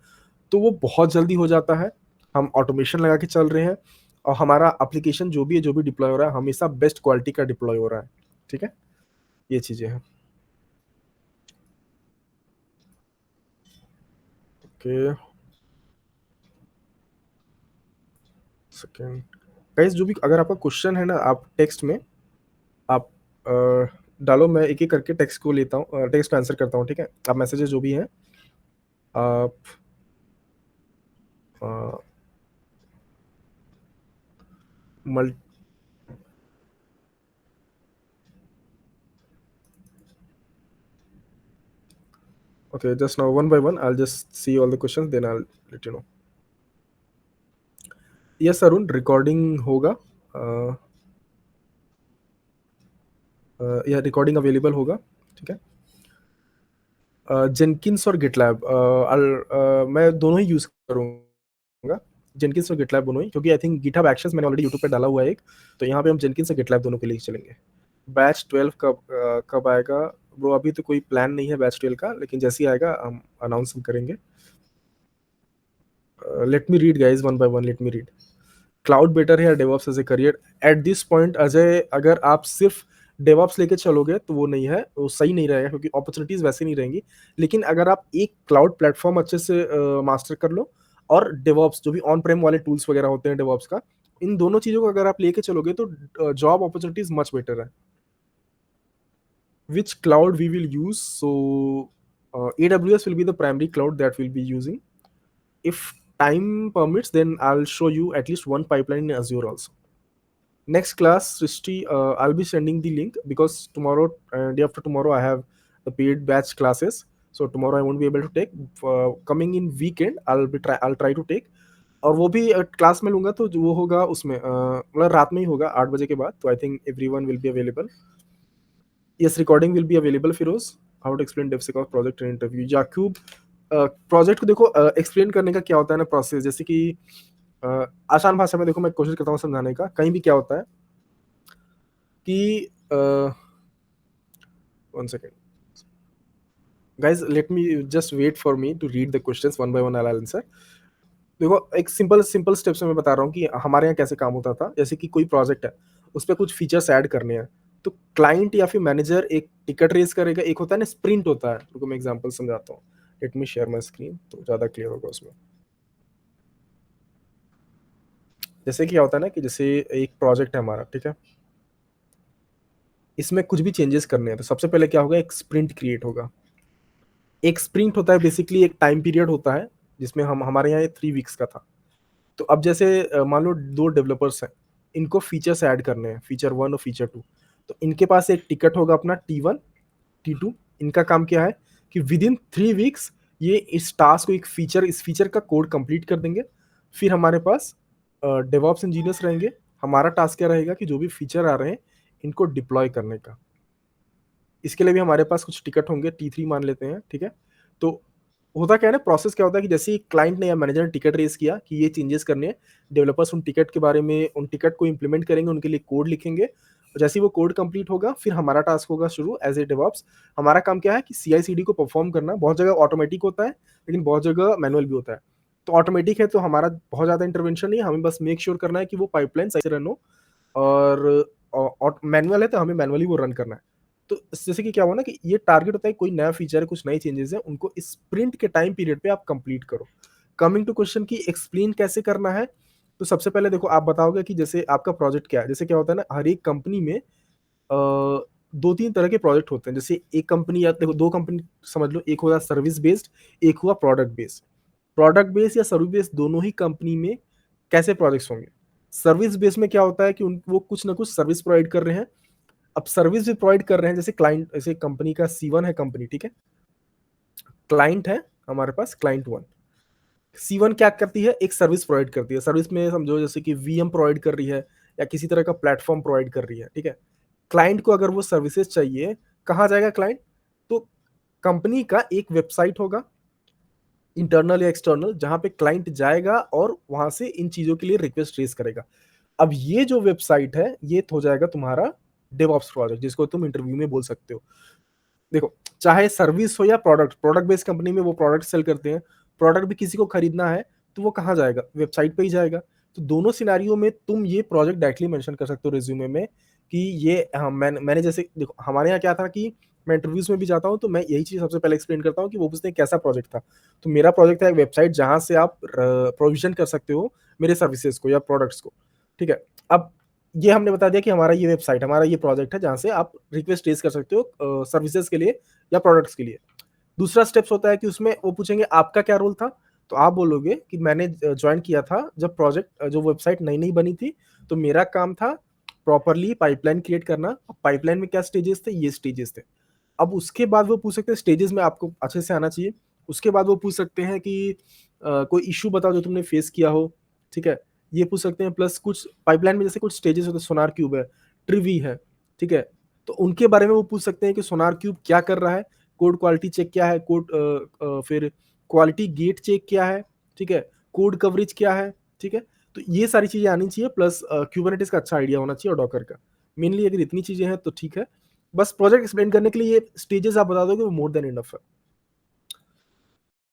तो वो बहुत जल्दी हो जाता है। हम ऑटोमेशन लगा के चल रहे हैं और हमारा एप्लीकेशन जो भी है, जो भी डिप्लॉय हो रहा है, हमेशा बेस्ट क्वालिटी का डिप्लॉय हो रहा है। ठीक है? ये चीज़ें हैं। Okay, second. गाइस, जो भी अगर आपका क्वेश्चन है ना, आप टेक्स्ट में आप डालो, मैं एक-एक करके टेक्स्ट को लेता हूँ, टेक्स्ट आंसर करता हूँ, ठीक है? आप मैसेजेस जो भी हैं, आप अ, मल okay, just now one by one, I'll just see all the questions, then I'll let you know. Yes, Arun, recording होगा। या रिकॉर्डिंग अवेलेबल होगा, ठीक है? जेनकिन्स और गिटलैब, मैं दोनों ही यूज़ करूँगा, जेनकिन्स और गिटलैब दोनों ही, क्योंकि आई थिंक गिटहब एक्शंस मैंने ऑलरेडी यूट्यूब पे डाला हुआ है एक, तो यहाँ पे हम जेनकिन्स और गिटलैब दोनों के लिए चलेंगे। बैच 12 कब आएगा? ब्रो अभी तो कोई प्लान नहीं है बैच 12 का, लेकिन जैसे ही आएगा हम अनाउंस करेंगे। Let me read guys, one by one let me read. Cloud better है या DevOps as a career? At this point Ajay, अगर आप सिर्फ डेवऑप्स लेके चलोगे तो वो नहीं है, वो सही नहीं रहेगा, क्योंकि अपॉर्चुनिटीज वैसे नहीं रहेंगी। लेकिन अगर आप एक क्लाउड प्लेटफॉर्म अच्छे से मास्टर कर लो, और डेवऑप्स जो भी ऑन प्रेम वाले टूल्स वगैरह होते हैं डेवऑप्स का, इन दोनों चीजों को अगर आप लेके चलोगे तो जॉब अपॉर्चुनिटीज मच बेटर है। Which cloud we will use? So AWS will be the primary cloud that we'll be using. If time permits, then I'll show you at least one pipeline in Azure also. Next class, Srishti, I'll be sending the link, because tomorrow and day after tomorrow I have the paid batch classes. So tomorrow I won't be able to take. Coming in weekend, I'll try to take. और वो भी class में लूंगा, तो जो वो होगा उसमें मतलब रात में ही होगा, 8 बजे के बाद। तो I think everyone will be available. Yes, recording will be available, Firoz. How to explain DevSecOps project in interview. Yakub, project को देखो, एक्सप्लेन करने का क्या होता है ना प्रोसेस, जैसे कि आसान भाषा में देखो, मैं कोशिश करता हूँ समझाने का। कहीं भी क्या होता है कि one second guys, let me just wait for me to read the questions one by one, I answer. देखो, एक सिंपल सिंपल स्टेप्स में मैं बता रहा हूँ कि हमारे यहाँ कैसे काम होता था। जैसे कि कोई प्रोजेक्ट है, उस पर कुछ फीचर्स ऐड करने हैं, तो क्लाइंट या फिर मैनेजर एक टिकट रेज करेगा। एक होता है ना स्प्रिंट होता है, रुको मैं एग्जांपल समझाता हूँ। Let me share my screen, तो ज़्यादा क्लियर होगा उसमें। जैसे क्या होता है ना कि जैसे एक प्रोजेक्ट है हमारा, ठीक है? इसमें कुछ भी चेंजेस करने हैं, तो सबसे पहले क्या होगा, एक स्प्रिंट क्रिएट होगा। एक स्प्रिंट होता है बेसिकली एक टाइम पीरियड होता है, जिसमें हम हमारे यहाँ ये 3 वीक्स का था। तो अब जैसे मान लो 2 डेवलपर्स हैं, इनको फीचर्स ऐड करने हैं, फीचर 1 और फीचर 2। तो इनके पास एक टिकट होगा अपना T1, T2। इनका काम क्या है कि विद इन 3 वीक्स ये इस टास्क को इस फीचर का कोड कंप्लीट कर देंगे। फिर हमारे पास डेवऑप्स इंजीनियर्स रहेंगे। हमारा टास्क क्या रहेगा कि जो भी फीचर आ रहे हैं इनको डिप्लॉय करने का। इसके लिए भी हमारे पास कुछ टिकट होंगे, T3 मान लेते हैं, ठीक है। तो होता क्या है ना, प्रोसेस क्या होता है कि जैसे ही क्लाइंट ने या मैनेजर ने टिकट रेज किया कि ये चेंजेस करने हैं, डेवलपर्स उन टिकट के बारे में, उन टिकट को इंप्लीमेंट करेंगे, उनके लिए कोड लिखेंगे। और जैसे ही वो कोड कंप्लीट होगा फिर हमारा टास्क होगा शुरू एज ए डेवऑप्स। हमारा काम क्या है कि CI/CD को परफॉर्म करना। बहुत जगह ऑटोमेटिक होता है लेकिन बहुत जगह मैनुअल भी होता है। तो ऑटोमेटिक है तो हमारा बहुत ज़्यादा इंटरवेंशन नहीं है, हमें बस मेक श्योर करना है कि वो पाइपलाइन सही से रन हो। और मैनुअल है तो हमें मैनुअली वो रन करना है। तो जैसे कि क्या हुआ ना कि ये टारगेट होता है, कोई नया फीचर है, कुछ नए चेंजेस हैं, उनको स्प्रिंट के टाइम पीरियड पे आप कंप्लीट करो। कमिंग टू क्वेश्चन की एक्सप्लेन कैसे करना है, तो सबसे पहले देखो आप बताओगे कि जैसे आपका प्रोजेक्ट क्या है। जैसे क्या होता है ना, हर एक कंपनी में 2-3 तरह के प्रोजेक्ट होते हैं। जैसे एक कंपनी या देखो 2 कंपनी समझ लो, एक हुआ सर्विस बेस्ड, एक हुआ प्रोडक्ट बेस्ड। प्रोडक्ट बेस्ड या सर्विस बेस्ड दोनों ही कंपनी में कैसे प्रोजेक्ट्स होंगे। सर्विस बेस्ड में क्या होता है कि वो कुछ ना कुछ सर्विस प्रोवाइड कर रहे हैं। अब सर्विस भी प्रोवाइड कर रहे हैं, जैसे क्लाइंट, जैसे कंपनी का C1 है कंपनी, ठीक है। क्लाइंट है हमारे पास, क्लाइंट 1। C1 क्या करती है, एक सर्विस प्रोवाइड करती है। सर्विस में समझो जैसे कि VM प्रोवाइड कर रही है या किसी तरह का प्लेटफॉर्म प्रोवाइड कर रही है, ठीक है। क्लाइंट को अगर वो सर्विसेज चाहिए, कहाँ जाएगा क्लाइंट? तो कंपनी का एक वेबसाइट होगा, इंटरनल या एक्सटर्नल, जहाँ पे क्लाइंट जाएगा और वहाँ से इन चीज़ों के लिए रिक्वेस्ट रेज़ करेगा। अब ये जो वेबसाइट है, ये हो जाएगा तुम्हारा डेवऑप्स प्रोजेक्ट, जिसको तुम इंटरव्यू में बोल सकते हो। देखो, चाहे सर्विस हो या प्रोडक्ट, प्रोडक्ट बेस्ड कंपनी में वो प्रोडक्ट सेल करते हैं। प्रोडक्ट भी किसी को खरीदना है, तो वो कहाँ जाएगा? वेबसाइट पे ही जाएगा। तो दोनों सिनेरियो में तुम ये प्रोजेक्ट डायरेक्टली मेंशन कर सकते हो रिज्यूमे में कि ये मैंने जैसे देखो हमारे यहाँ क्या था कि मैं इंटरव्यूज़ में भी जाता हूँ, तो मैं यही चीज़ सबसे पहले एक्सप्लेन करता हूँ कि वो पूछते हैं कैसा प्रोजेक्ट था? तो मेरा प्रोजेक्ट था एक वेबसाइट जहाँ से आप प्रोविज़न कर सकते हो मेरे सर्विसेज़ को या प्रोडक्ट्स को, ठीक है? अब ये हमने बता दिया कि हमारा ये वेबसाइट, हमारा ये प्रोजेक्ट है जहाँ से आप रिक्वेस्ट रेज़ कर सकते हो सर्विसेज़ के लिए या प्रोडक्ट्स के लिए। दूसरा स्टेप्स होता है कि उसमें वो पूछेंगे आपका क्या रोल था? तो आप बोलोगे कि मैंने जॉइन किया था जब जो वेबसाइट नई-नई बनी थी, तो मेरा काम था प्रॉपर्ली पाइपलाइन क्रिएट करना। अब पाइपलाइन में क्या स्टेजेस थे? ये स्टेजेस थे। अब उसके बाद वो पूछ सकते हैं, स्टेजेस में आपको अच्छे से आना चाहिए। उसके बाद वो पूछ सकते हैं कि कोई इश्यू बताओ जो तुमने फेस किया हो, ठीक है? ये पूछ सकते हैं, प्लस कुछ पाइपलाइन में जैसे कुछ स्टेजेस होते हैं, सोनार क्यूब है, ट्रिवी है, ठीक है? तो उनके बारे में वो पूछ सकते हैं कि सोनार क्यूब क्या कर रहा है, कोड क्वालिटी चेक क्या है, फिर क्वालिटी गेट चेक क्या है, ठीक है? कोड कवरेज क्या है, ठीक है? तो ये सारी चीज़ें आनी चाहिए, प्लस कुबरनेटिस का अच्छा आइडिया होना चाहिए और डॉकर का। मेनली अगर इतनी चीज़ें हैं तो ठीक है। बस प्रोजेक्ट एक्सप्लेन करने के लिए ये स्टेजेस आप बता दोगे वो मोर देन इनफ है।